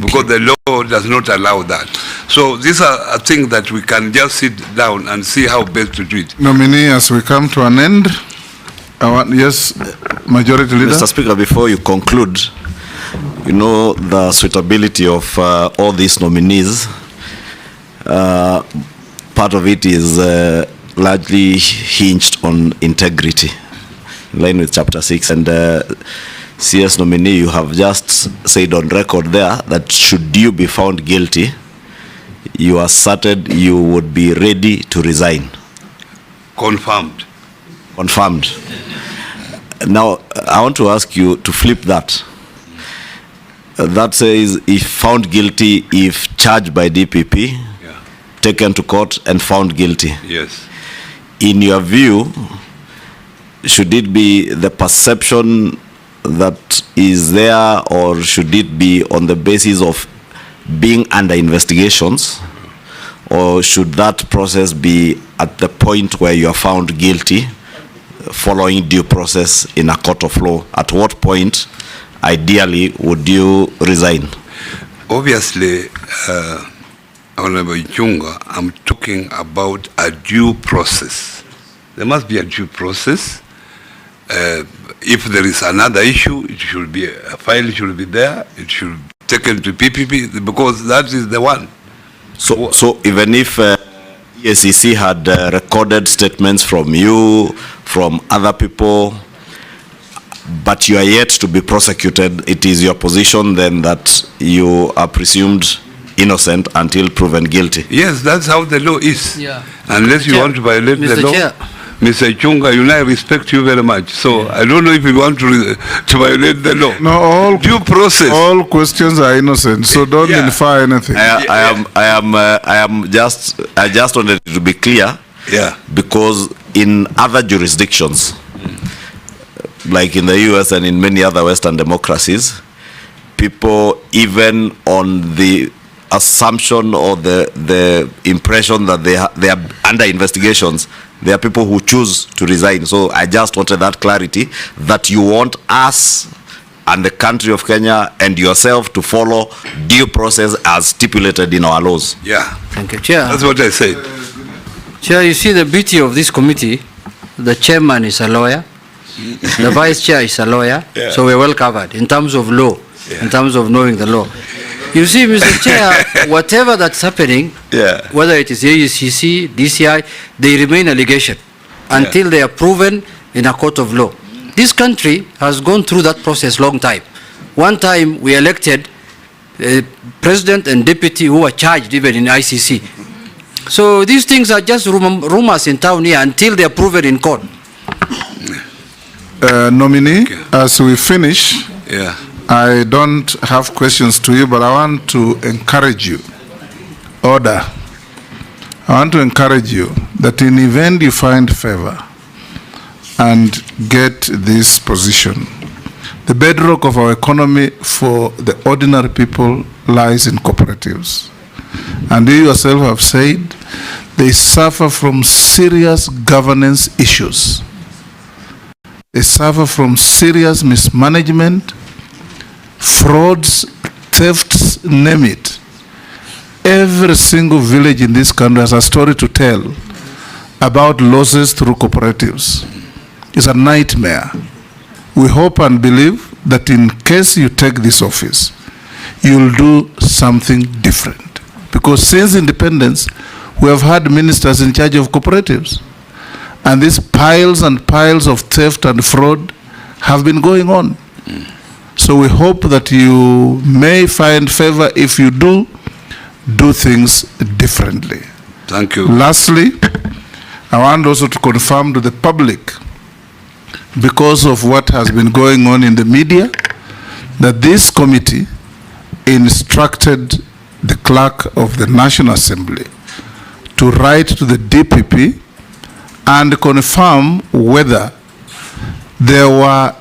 because the law does not allow that. So these are a thing that we can just sit down and see how best to do it. Nominee, as we come to an end, yes, Majority Leader. Mr. Speaker, before you conclude, you know the suitability of all these nominees. Part of it is largely hinged on integrity, in line with Chapter 6. And CS nominee, you have just said on record there that should you be found guilty, you asserted you would be ready to resign. Confirmed. Confirmed. Now, I want to ask you to flip that. That says, if found guilty, if charged by DPP, taken to court and found guilty. Yes. In your view, should it be the perception that is there, or should it be on the basis of being under investigations, or should that process be at the point where you are found guilty, following due process in a court of law? At what point, ideally, would you resign? Obviously, Honorable Ichunga, I'm talking about a due process. There must be a due process. If there is another issue, it should be, a file should be there, it should be taken to PPP, because that is the one. So even if EACC had recorded statements from you, from other people, but you are yet to be prosecuted, it is your position then that you are presumed innocent until proven guilty? Yes, that's how the law is. Yeah. Unless you want to violate the law. Chair. Mr. Ichunga, you know, I respect you very much. So I don't know if you want to violate the law. No, all due process. All questions are innocent, so don't infer anything. I just wanted it to be clear. Yeah. Because in other jurisdictions, like in the US and in many other Western democracies, people, even on the assumption or the impression that they are under investigations, there are people who choose to resign. So I just wanted that clarity, that you want us and the country of Kenya and yourself to follow due process as stipulated in our laws. Yeah. Thank you, Chair. That's what I said. Chair, you see the beauty of this committee, the chairman is a lawyer, the vice chair is a lawyer, so we're well covered in terms of law, in terms of knowing the law. You see, Mr. Chair, whatever that's happening, whether it is AUCC, DCI, they remain allegation until they are proven in a court of law. This country has gone through that process long time. One time we elected president and deputy who were charged even in ICC. So these things are just rumors in town here until they are proven in court. Nominee, as we finish, I don't have questions to you, but I want to encourage you. Order. I want to encourage you that in event you find favor and get this position, the bedrock of our economy for the ordinary people lies in cooperatives. And you yourself have said they suffer from serious governance issues. They suffer from serious mismanagement, frauds, thefts, name it. Every single village in this country has a story to tell about losses through cooperatives. It's a nightmare. We hope and believe that in case you take this office, you'll do something different. Because since independence, we have had ministers in charge of cooperatives. And these piles and piles of theft and fraud have been going on. So we hope that you may find favor. If you do things differently. Thank you. Lastly, I want also to confirm to the public, because of what has been going on in the media, that this committee instructed the clerk of the National Assembly to write to the DPP and confirm whether there were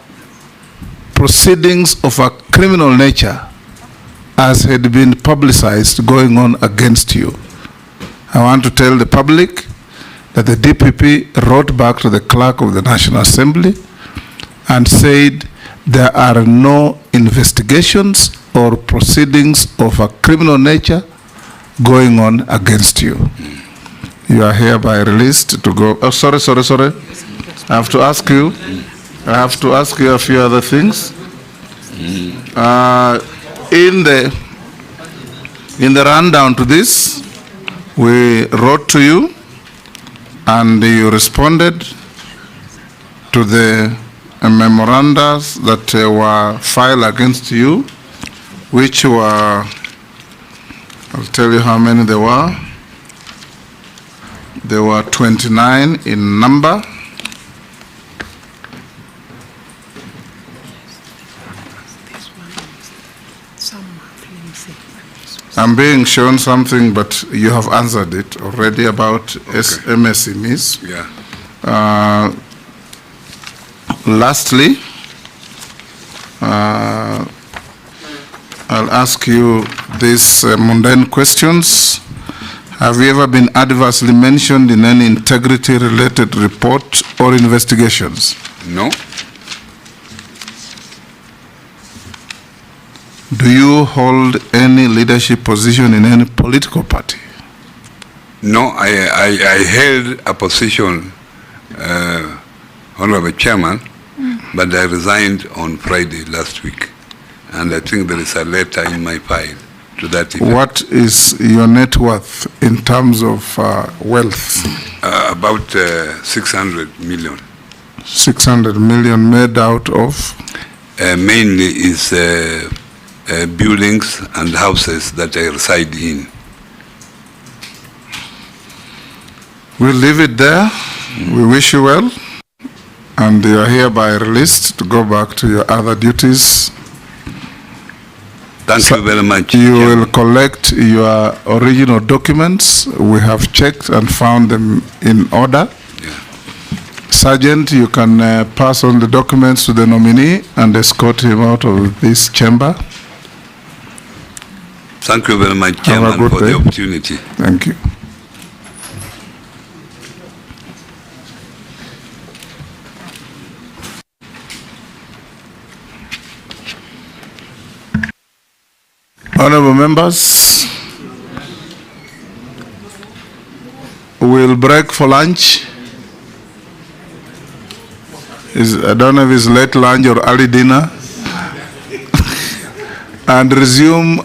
proceedings of a criminal nature as had been publicized going on against you. I want to tell the public that the DPP wrote back to the clerk of the National Assembly and said there are no investigations or proceedings of a criminal nature going on against you. You are hereby released to go. Oh, sorry. I have to ask you a few other things. In the rundown to this, we wrote to you and you responded to the memoranda that were filed against you, which were, I'll tell you how many there were. There were 29 in number. I'm being shown something, but you have answered it already about MSMEs. Yeah. Lastly, I'll ask you these mundane questions. Have you ever been adversely mentioned in any integrity-related report or investigations? No. Do you hold any leadership position in any political party? No, I held a position, Honorable Chairman, but I resigned on Friday last week. And I think there is a letter in my file to that effect. What is your net worth in terms of wealth? About 600 million. 600 million made out of? Mainly is buildings and houses that I reside in. We'll leave it there. We wish you well. And you are hereby released to go back to your other duties. Thank you very much. You will collect your original documents. We have checked and found them in order. Sergeant, you can pass on the documents to the nominee and escort him out of this chamber. Thank you very much, Chairman, for the opportunity. Thank you. Honorable members, we'll break for lunch. I don't know if it's late lunch or early dinner. And resume